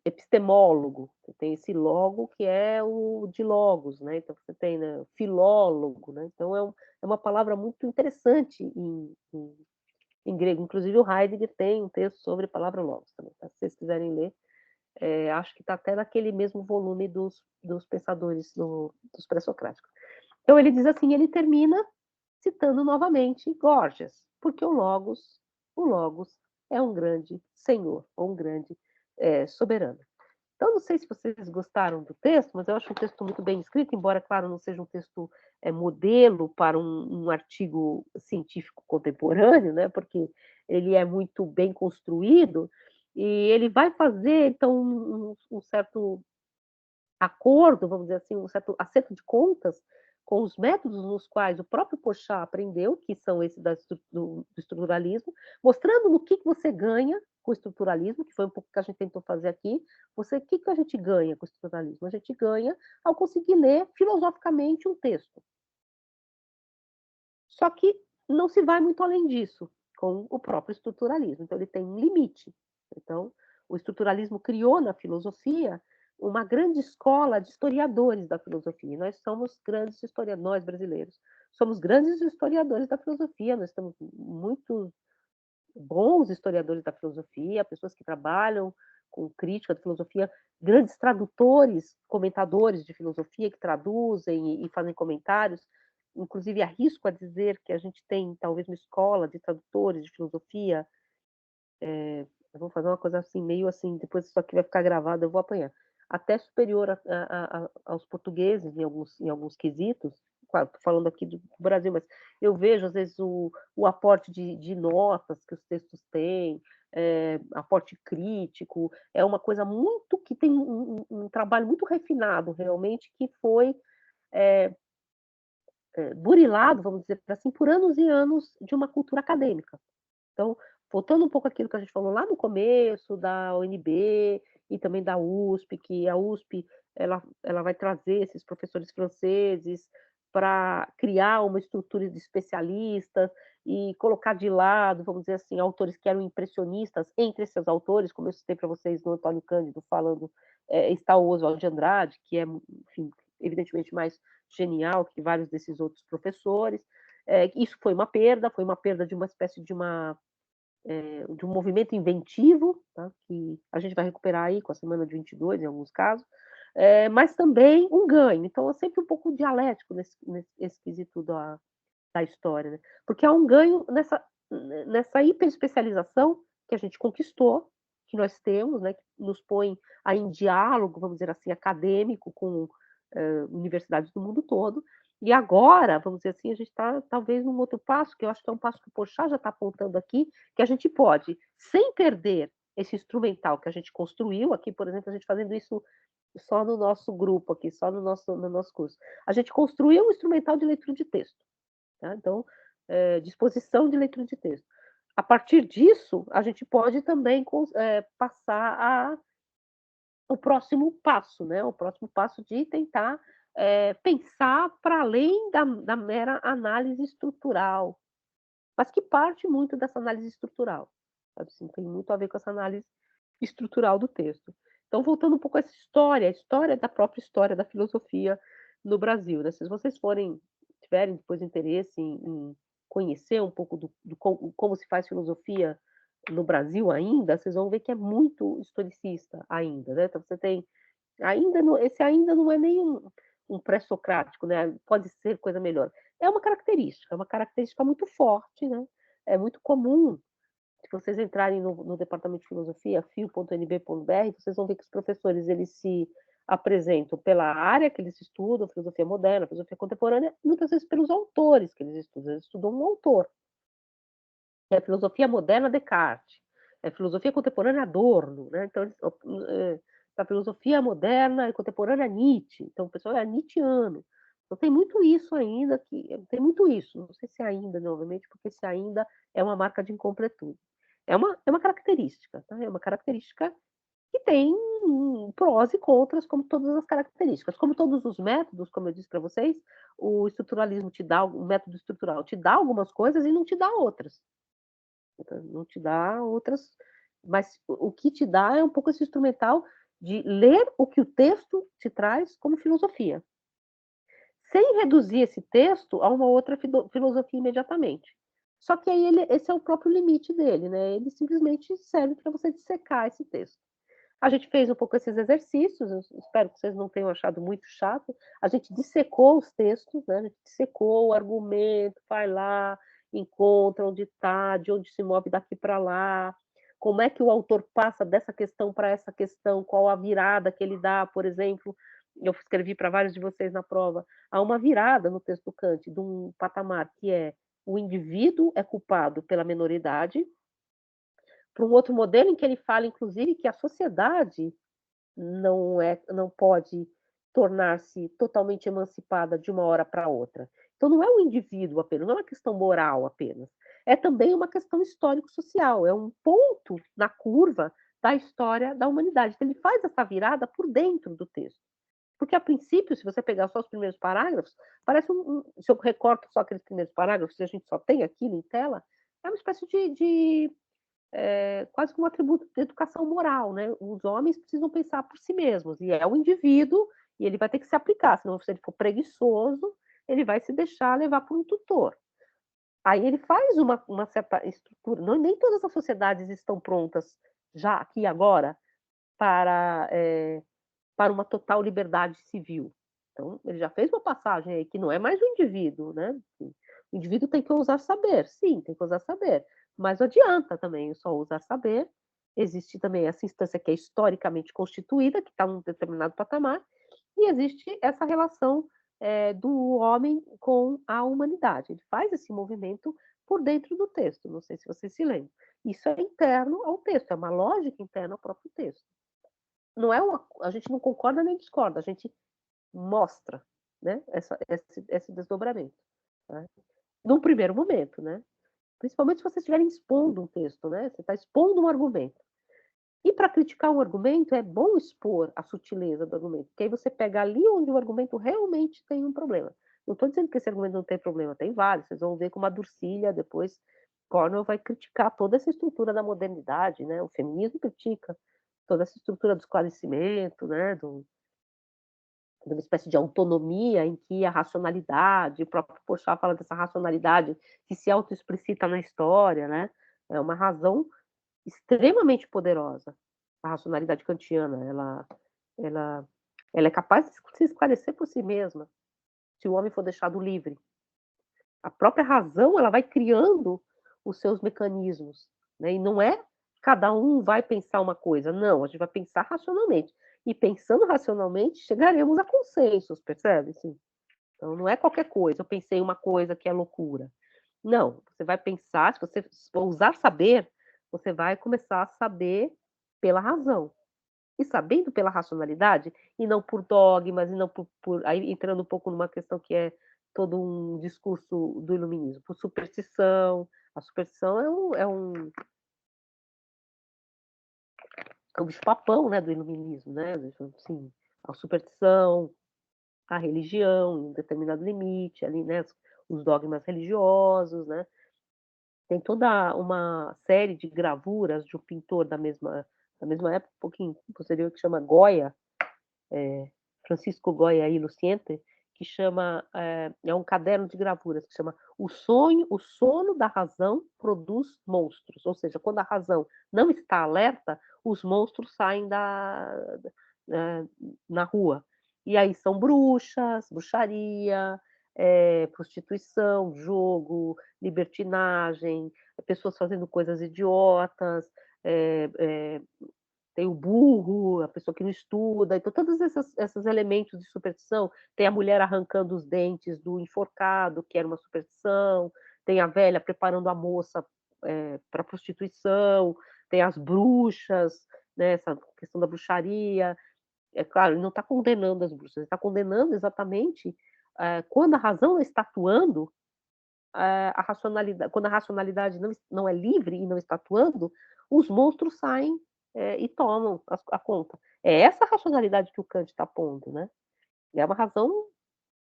epistemólogo, você tem esse logo que é o de logos, né? Então você tem, né, filólogo, né? Então é uma palavra muito interessante em grego. Inclusive o Heidegger tem um texto sobre a palavra logos também, tá? Se vocês quiserem ler, acho que está até naquele mesmo volume dos pensadores dos pré-socráticos. Então ele diz assim, ele termina citando novamente Gorgias, porque o logos é um grande senhor, ou um grande soberano. Então, não sei se vocês gostaram do texto, mas eu acho um texto muito bem escrito, embora, claro, não seja um texto modelo para um artigo científico contemporâneo, né? Porque ele é muito bem construído e ele vai fazer, então, um certo acordo, vamos dizer assim, um certo acerto de contas com os métodos nos quais o próprio Porchat aprendeu, que são esses do estruturalismo, mostrando no que você ganha com o estruturalismo, que foi um pouco que a gente tentou fazer aqui. O que a gente ganha com o estruturalismo? A gente ganha ao conseguir ler filosoficamente um texto. Só que não se vai muito além disso com o próprio estruturalismo. Então, ele tem um limite. Então, o estruturalismo criou na filosofia uma grande escola de historiadores da filosofia. Nós somos grandes historiadores, nós brasileiros, somos grandes historiadores da filosofia, nós temos muitos bons historiadores da filosofia, pessoas que trabalham com crítica da filosofia, grandes tradutores, comentadores de filosofia que traduzem e fazem comentários. Inclusive, arrisco a dizer que a gente tem talvez uma escola de tradutores de filosofia. Eu vou fazer uma coisa assim, meio assim, depois isso aqui vai ficar gravado, eu vou apanhar. Até superior aos portugueses em alguns quesitos. Claro, estou falando aqui do Brasil, mas eu vejo, às vezes, o aporte de notas que os textos têm, aporte crítico, é uma coisa muito que tem um trabalho muito refinado, realmente, que foi burilado, vamos dizer assim, por anos e anos de uma cultura acadêmica. Então, voltando um pouco àquilo que a gente falou lá no começo, da UNB e também da USP, que a USP ela vai trazer esses professores franceses para criar uma estrutura de especialistas. e colocar de lado, vamos dizer assim, autores que eram impressionistas. Entre esses autores, como eu citei para vocês no Antônio Cândido falando, está o Oswald de Andrade, que é, enfim, evidentemente mais genial que vários desses outros professores. Isso foi uma perda de uma espécie de um movimento inventivo, tá, que a gente vai recuperar aí com a semana de 22, em alguns casos, mas também um ganho. Então é sempre um pouco dialético nesse quesito da história, né? Porque há um ganho nessa hiperespecialização que a gente conquistou, que nós temos, né, que nos põe aí em diálogo, vamos dizer assim, acadêmico com universidades do mundo todo. E agora, vamos dizer assim, a gente está talvez num outro passo, que eu acho que é um passo que o Porchat já está apontando aqui, que a gente pode, sem perder esse instrumental que a gente construiu, aqui, por exemplo, a gente fazendo isso só no nosso grupo aqui, só no nosso curso. A gente construiu um instrumental de leitura de texto. Tá? Então, disposição de leitura de texto. A partir disso, a gente pode também passar o próximo passo, né? O próximo passo de tentar pensar para além da mera análise estrutural, mas que parte muito dessa análise estrutural. Sabe? Assim, tem muito a ver com essa análise estrutural do texto. Então, voltando um pouco a essa história, a história da própria história da filosofia no Brasil. Né? Se vocês tiverem depois interesse em conhecer um pouco como se faz filosofia no Brasil ainda, vocês vão ver que é muito historicista ainda. Né? Então, você tem esse ainda não é nem um pré-socrático, né? Pode ser coisa melhor. É uma característica muito forte, né? É muito comum. Se vocês entrarem no departamento de filosofia, fio.nb.br, vocês vão ver que os professores eles se apresentam pela área que eles estudam, filosofia moderna, filosofia contemporânea, muitas vezes pelos autores que eles estudam um autor. É filosofia moderna, Descartes. É filosofia contemporânea, Adorno. Né? Então, a filosofia moderna e contemporânea, Nietzsche. Então, o pessoal é nietzscheano. Então, tem muito isso ainda, tem muito isso. Não sei se ainda, novamente, porque se ainda é uma marca de incompletude. É uma característica, tá? É uma característica que tem prós e contras, como todas as características. Como todos os métodos, como eu disse para vocês, o estruturalismo o método estrutural te dá algumas coisas e não te dá outras. Não te dá outras, mas o que te dá é um pouco esse instrumental de ler o que o texto te traz como filosofia, sem reduzir esse texto a uma outra filosofia imediatamente. Só que aí esse é o próprio limite dele, né? Ele simplesmente serve para você dissecar esse texto. A gente fez um pouco esses exercícios, eu espero que vocês não tenham achado muito chato. A gente dissecou os textos, né? A gente dissecou o argumento, vai lá, encontra onde está, de onde se move daqui para lá, como é que o autor passa dessa questão para essa questão, qual a virada que ele dá, por exemplo. Eu escrevi para vários de vocês na prova. Há uma virada no texto do Kant, de um patamar que é o indivíduo é culpado pela menoridade, para um outro modelo em que ele fala, inclusive, que a sociedade não pode tornar-se totalmente emancipada de uma hora para outra. Então não é o indivíduo apenas, não é uma questão moral apenas, é também uma questão histórico-social, é um ponto na curva da história da humanidade. Então ele faz essa virada por dentro do texto. Porque, a princípio, se você pegar só os primeiros parágrafos, parece se eu recorto só aqueles primeiros parágrafos, se a gente só tem aquilo em tela, é uma espécie de quase como um atributo de educação moral, né? Os homens precisam pensar por si mesmos, e é o indivíduo, e ele vai ter que se aplicar, senão se ele for preguiçoso, ele vai se deixar levar por um tutor. Aí ele faz uma certa estrutura, nem todas as sociedades estão prontas, já aqui agora, para, para uma total liberdade civil. Então, ele já fez uma passagem aí que não é mais o indivíduo, né? O indivíduo tem que ousar saber, sim, tem que ousar saber, mas não adianta também só ousar saber. Existe também essa instância que é historicamente constituída, que está num determinado patamar, e existe essa relação do homem com a humanidade. Ele faz esse movimento por dentro do texto, não sei se vocês se lembram. Isso é interno ao texto, é uma lógica interna ao próprio texto. Não é a gente não concorda nem discorda, a gente mostra, né, esse desdobramento, né? Num primeiro momento, né? Principalmente se você estiver expondo um texto, né? Você está expondo um argumento. E para criticar um argumento é bom expor a sutileza do argumento, porque aí você pega ali onde o argumento realmente tem um problema. Não estou dizendo que esse argumento não tem problema, tem vários, vocês vão ver como a Durcília depois, Cornwell vai criticar toda essa estrutura da modernidade, né, o feminismo critica toda essa estrutura do esclarecimento, né, de uma espécie de autonomia em que a racionalidade, o próprio Porchat fala dessa racionalidade que se autoexplicita na história, né, é uma razão extremamente poderosa, a racionalidade kantiana, ela ela é capaz de se esclarecer por si mesma, se o homem for deixado livre. A própria razão, ela vai criando os seus mecanismos, né, e não é cada um vai pensar uma coisa, não, a gente vai pensar racionalmente. E pensando racionalmente, chegaremos a consensos, percebe? Assim, então não é qualquer coisa, eu pensei uma coisa que é loucura. Não, você vai pensar, se você for usar saber, você vai começar a saber pela razão. E sabendo pela racionalidade, e não por dogmas, e não por aí entrando um pouco numa questão que é todo um discurso do iluminismo, por superstição. A superstição é um bicho-papão, né, do iluminismo, né, assim, a superstição, a religião em um determinado limite ali, né, os dogmas religiosos, né. Tem toda uma série de gravuras de um pintor da mesma época, um pouquinho posterior, que chama Goya, Francisco Goya y Luciente, que chama, é um caderno de gravuras que chama O sono da razão produz monstros, ou seja, quando a razão não está alerta, os monstros saem eh, na rua. E aí são bruxas, bruxaria, prostituição, jogo, libertinagem, pessoas fazendo coisas idiotas, eh eh tem o burro, a pessoa que não estuda, então todos esses elementos de superstição, tem a mulher arrancando os dentes do enforcado, que era uma superstição, tem a velha preparando a moça, pra prostituição, tem as bruxas, né, essa questão da bruxaria. É claro, ele não está condenando as bruxas, ele está condenando exatamente, quando a razão não está atuando, a racionalidade quando a racionalidade não é livre e não está atuando, os monstros saem, e tomam a conta. É essa racionalidade que o Kant está pondo, né. É uma razão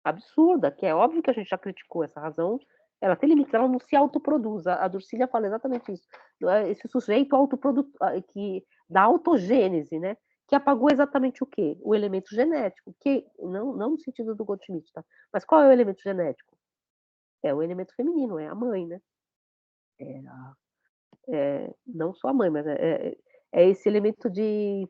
absurda, que é óbvio que a gente já criticou essa razão, ela tem limites, ela não se autoproduz, a Durcília fala exatamente isso, esse sujeito que da autogênese, né, que apagou exatamente o quê? O elemento genético, que não no sentido do Goldschmidt, tá, mas qual é o elemento genético? É o elemento feminino, é a mãe, né. É a não só a mãe, mas é esse elemento de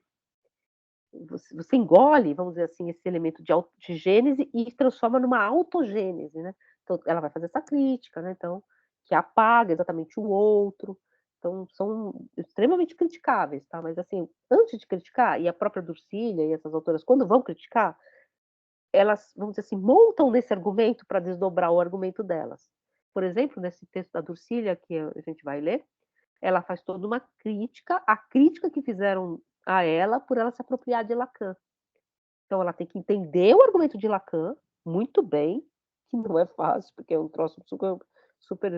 você engole, vamos dizer assim, esse elemento de gênese e transforma numa autogênese, né. Então ela vai fazer essa crítica, né, então, que apaga exatamente o outro, então são extremamente criticáveis, tá, mas assim, antes de criticar, e a própria Durcília e essas autoras quando vão criticar, elas, vamos dizer assim, montam nesse argumento para desdobrar o argumento delas. Por exemplo, nesse texto da Durcília que a gente vai ler, ela faz toda uma crítica à crítica que fizeram a ela por ela se apropriar de Lacan. Então ela tem que entender o argumento de Lacan muito bem, que não é fácil, porque é um troço super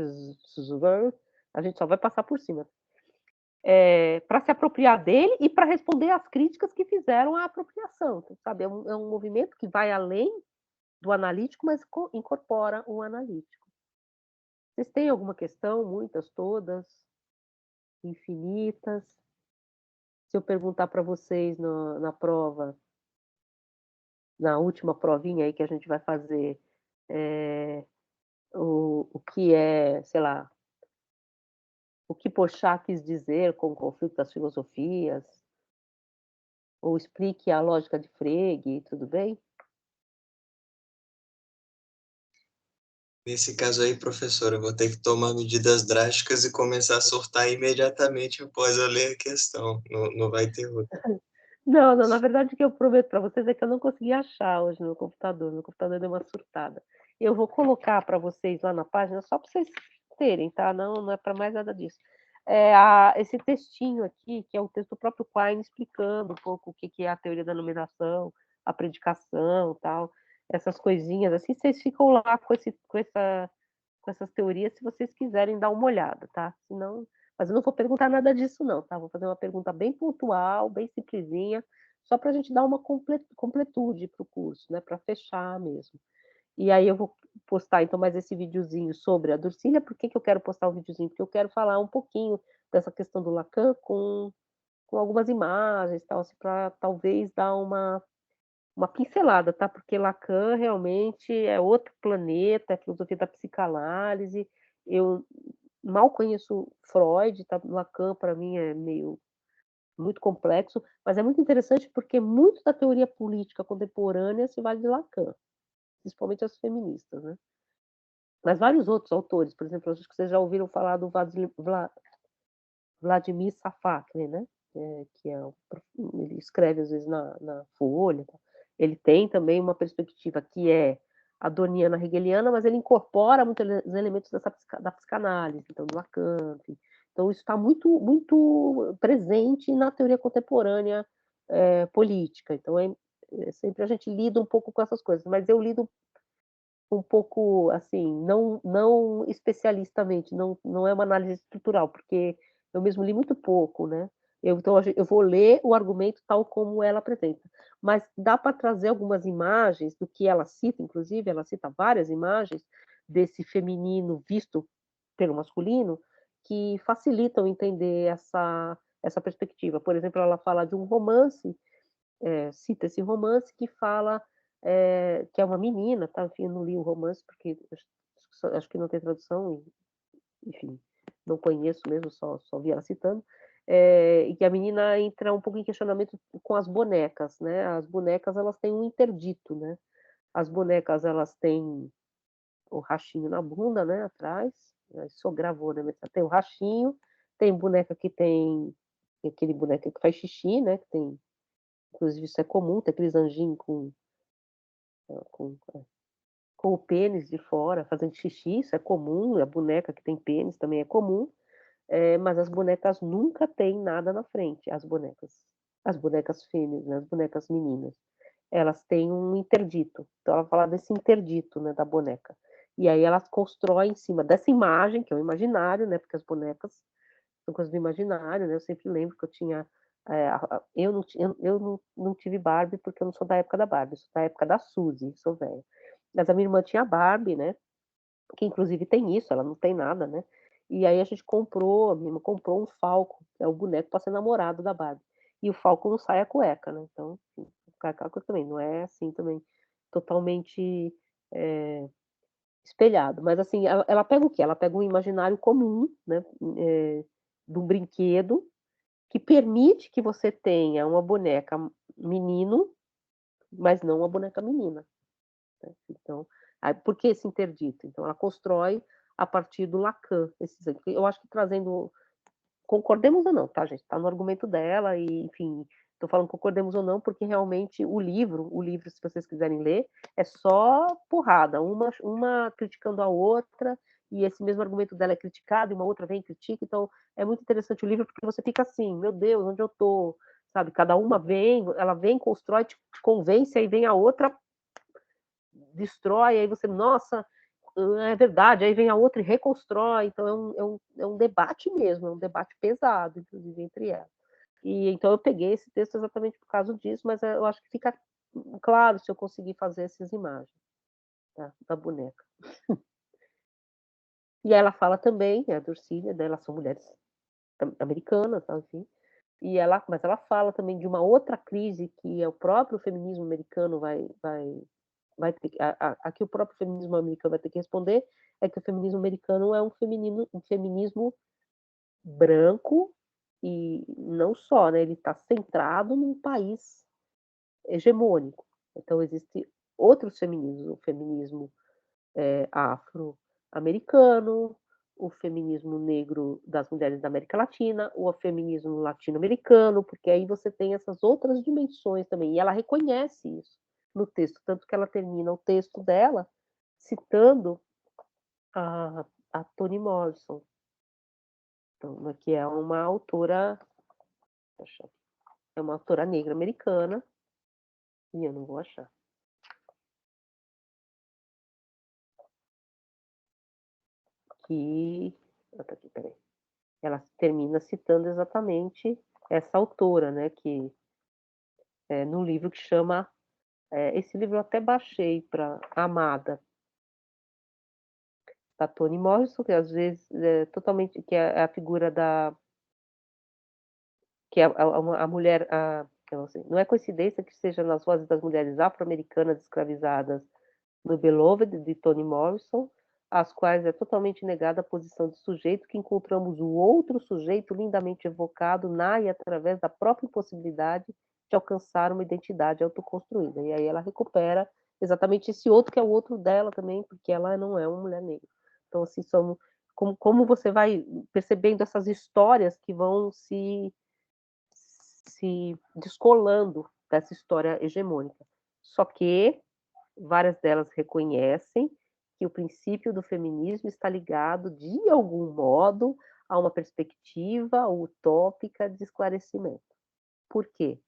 a gente só vai passar por cima. Pra se apropriar dele e para responder às críticas que fizeram à apropriação, então, sabe, é um movimento que vai além do analítico, mas incorpora o analítico. Vocês têm alguma questão? Muitas, todas, infinitas? Se eu perguntar para vocês na prova, na última provinha aí que a gente vai fazer, eh, o que é, sei lá, o que Porchat quis dizer com o conflito das filosofias, ou explique a lógica de Frege, tudo bem? Nesse caso aí, professora, eu vou ter que tomar medidas drásticas e começar a surtar imediatamente após eu ler a questão. Não vai ter outra. Não, não, na verdade o que eu prometo para vocês é que eu não consegui achar hoje no meu computador deu uma surtada. Eu vou colocar para vocês lá na página só para vocês terem, tá, não é para mais nada disso. Esse textinho aqui, que é o texto do próprio Quine explicando um pouco o que que é a teoria da nominação, a predicação, tal, essas coisinhas assim, vocês ficam lá com essas teorias se vocês quiserem dar uma olhada, tá, senão mas eu não vou perguntar nada disso não, tá, vou fazer uma pergunta bem pontual, bem simplesinha, só para a gente dar uma completude para o curso, né, para fechar mesmo. E aí eu vou postar então mais esse videozinho sobre a Durcília. Por que que eu quero postar um videozinho? Porque eu quero falar um pouquinho dessa questão do Lacan com algumas imagens, tal, assim, pra talvez dar uma pincelada, tá, porque Lacan realmente é outro planeta, é filosofia da psicanálise. Eu mal conheço Freud, tá, Lacan para mim é meio muito complexo, mas é muito interessante porque muito da teoria política contemporânea se vale de Lacan, principalmente as feministas, né. Mas vários outros autores, por exemplo, acho que vocês já ouviram falar do Vladimir Safatli, né, que é ele escreve às vezes na Folha, tal. Ele tem também uma perspectiva que é adorniana hegeliana, mas ele incorpora muitos elementos da psicanálise, então do Lacan, enfim. Então isso está muito presente na teoria contemporânea, política, então sempre a gente lida um pouco com essas coisas, mas eu lido um pouco, assim, não especialistamente, não é uma análise estrutural, porque eu mesmo li muito pouco, né. Então eu vou ler o argumento tal como ela apresenta, mas dá para trazer algumas imagens do que ela cita, inclusive, ela cita várias imagens desse feminino visto pelo masculino, que facilitam entender essa perspectiva. Por exemplo, ela fala de um romance, cita esse romance que fala, que é uma menina, tá, enfim, eu não li o romance porque acho que não tem tradução e, enfim, não conheço mesmo, só vi ela citando, e que a menina entra um pouco em questionamento com as bonecas, né, as bonecas elas têm um interdito, né, as bonecas elas têm o rachinho na bunda, né, atrás, só gravou, né, mas tem o rachinho, tem boneca que tem aquele boneco que faz xixi, né, que tem inclusive isso é comum, tem aqueles anjinhos com o pênis de fora fazendo xixi, isso é comum, a boneca que tem pênis também é comum, mas as bonecas nunca têm nada na frente, as bonecas fêmeas, né, as bonecas meninas, elas têm um interdito, então ela fala desse interdito, né, da boneca. E aí elas constroem em cima dessa imagem, que é o imaginário, né, porque as bonecas são coisas do imaginário, né, eu sempre lembro que eu tinha, eu não ti eu não tive Barbie, porque eu não sou da época da Barbie, eu sou da época da Suzy, sou velha. Mas a minha irmã tinha Barbie, né, que inclusive tem isso, ela não tem nada, né, e aí a minha irmã comprou um Falcon, que é o boneco para ser namorado da Barbie, e o Falcon não sai a cueca, né, então, enfim, fica aquela coisa também, não é assim também totalmente, eh, espelhado, mas assim, ela pega o quê? Ela pega um imaginário comum, né, de um brinquedo, que permite que você tenha uma boneca menino, mas não uma boneca menina, né. Então, por que esse interdito? Então ela constrói a partir do Lacan, esses eu acho que trazendo concordemos ou não, tá gente, tá no argumento dela e, enfim, tô falando concordemos ou não, porque realmente o livro, se vocês quiserem ler, é só porrada, uma criticando a outra, e esse mesmo argumento dela é criticado, e uma outra vem e critica, então é muito interessante o livro, porque você fica assim: "Meu Deus, onde eu tô?", sabe, cada uma ela vem, constrói, te convence, aí vem a outra, destrói, aí você: "Nossa, é verdade", aí vem a outra e reconstrói, então é um debate mesmo, é um debate pesado, inclusive, entre elas. E então eu peguei esse texto exatamente por causa disso, mas, eu acho que fica claro se eu conseguir fazer essas imagens, da boneca. E ela fala também, a Durcília, né, elas são mulheres americanas, tal, enfim, mas ela fala também de uma outra crise que é o próprio feminismo americano vai ter que a que o próprio feminismo americano vai ter que responder, é que o feminismo americano é um feminismo branco e não só, né, ele está centrado num país hegemônico. Então existe outros feminismos, o feminismo, afro-americano, o feminismo negro das mulheres da América Latina, o feminismo latino-americano, porque aí você tem essas outras dimensões também, e ela reconhece isso no texto, tanto que ela termina o texto dela citando a a Toni Morrison, então, né, que é uma autora, deixa eu é uma autora negra americana, e eu não vou achar, que tá aqui, espera aí. Ela termina citando exatamente essa autora, né, que, num livro que chama, esse livro eu até baixei para Amada, da Toni Morrison, que às vezes é totalmente que é a figura da que a mulher, eu não sei, não é coincidência que seja nas vozes das mulheres afro-americanas escravizadas no Beloved, de Toni Morrison, às quais é totalmente negada a posição de sujeito, que encontramos o outro sujeito lindamente evocado na e através da própria impossibilidade de alcançar uma identidade autoconstruída. E aí ela recupera exatamente esse outro que é o outro dela também, porque ela não é uma mulher negra. Então, assim, como você vai percebendo essas histórias que vão se descolando dessa história hegemônica. Só que várias delas reconhecem que o princípio do feminismo está ligado, de algum modo, a uma perspectiva utópica de esclarecimento. Por quê?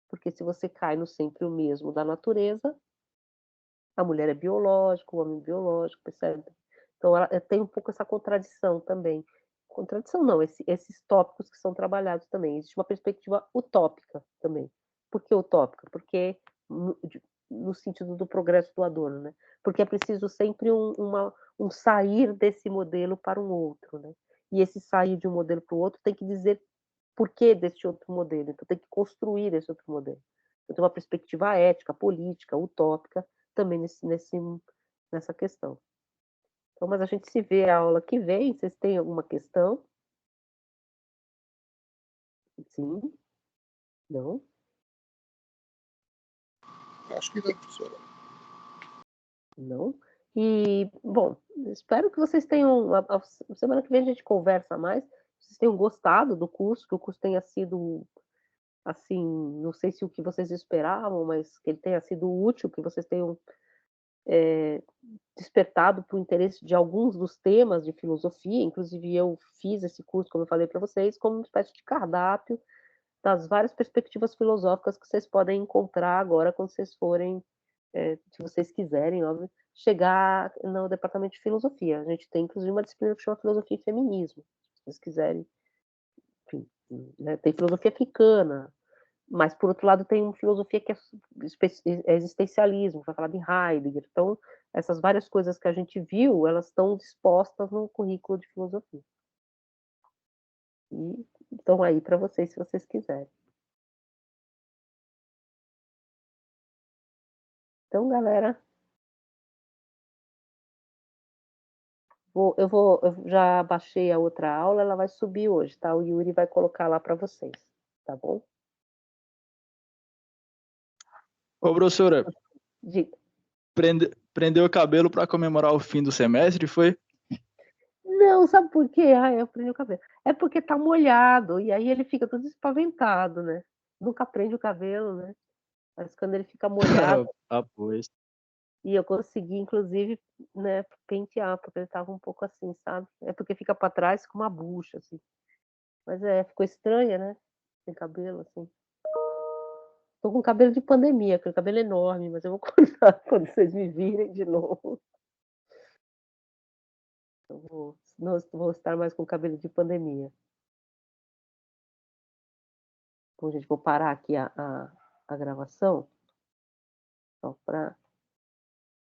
Porque se você cai no sempre o mesmo da natureza, a mulher é biológica, o homem é biológico, percebe? Então ela tem um pouco essa contradição também. Contradição não, esses tópicos que são trabalhados também. Existe uma perspectiva utópica também. Por que utópica? Porque no sentido do progresso do Adorno, né? Porque é preciso sempre um sair desse modelo para um outro, né? E esse sair de um modelo para o outro tem que dizer por que desse outro modelo. Então tem que construir esse outro modelo. Então, uma perspectiva ética, política, utópica, também nessa questão. Então, mas a gente se vê a aula que vem. Vocês têm alguma questão? Sim? Não? Acho que não, professora. Não? E, bom, espero que vocês tenham. Semana que vem a gente conversa mais. Vocês tenham gostado do curso, que o curso tenha sido, assim, não sei se o que vocês esperavam, mas que ele tenha sido útil, que vocês tenham despertado para o interesse de alguns dos temas de filosofia. Inclusive, eu fiz esse curso, como eu falei para vocês, como uma espécie de cardápio das várias perspectivas filosóficas que vocês podem encontrar agora quando vocês forem, se vocês quiserem, óbvio, chegar no departamento de filosofia. A gente tem, inclusive, uma disciplina que chama filosofia e feminismo, se vocês quiserem. Enfim, né? Tem filosofia africana, mas, por outro lado, tem uma filosofia que é existencialismo, vai falar de Heidegger. Então, essas várias coisas que a gente viu, elas estão dispostas no currículo de filosofia. E estão aí para vocês, se vocês quiserem. Então, galera, eu já baixei a outra aula, ela vai subir hoje, tá? O Yuri vai colocar lá para vocês, tá bom? Ô, professora, Diga. prendeu o cabelo para comemorar o fim do semestre, foi? Não, sabe por quê? Eu prendi o cabelo. É porque tá molhado, e aí ele fica todo espaventado, né? Nunca prende o cabelo, né? Mas quando ele fica molhado, Ah, pois. e eu consegui, inclusive, né, pentear, porque ele tava um pouco assim, sabe? É porque fica para trás com uma bucha, assim. Mas ficou estranha, né? Sem cabelo, assim. Tô com cabelo de pandemia, porque o cabelo é enorme, mas eu vou cortar quando vocês me virem de novo. Não vou estar mais com cabelo de pandemia. Bom, gente, vou parar aqui a gravação. Só para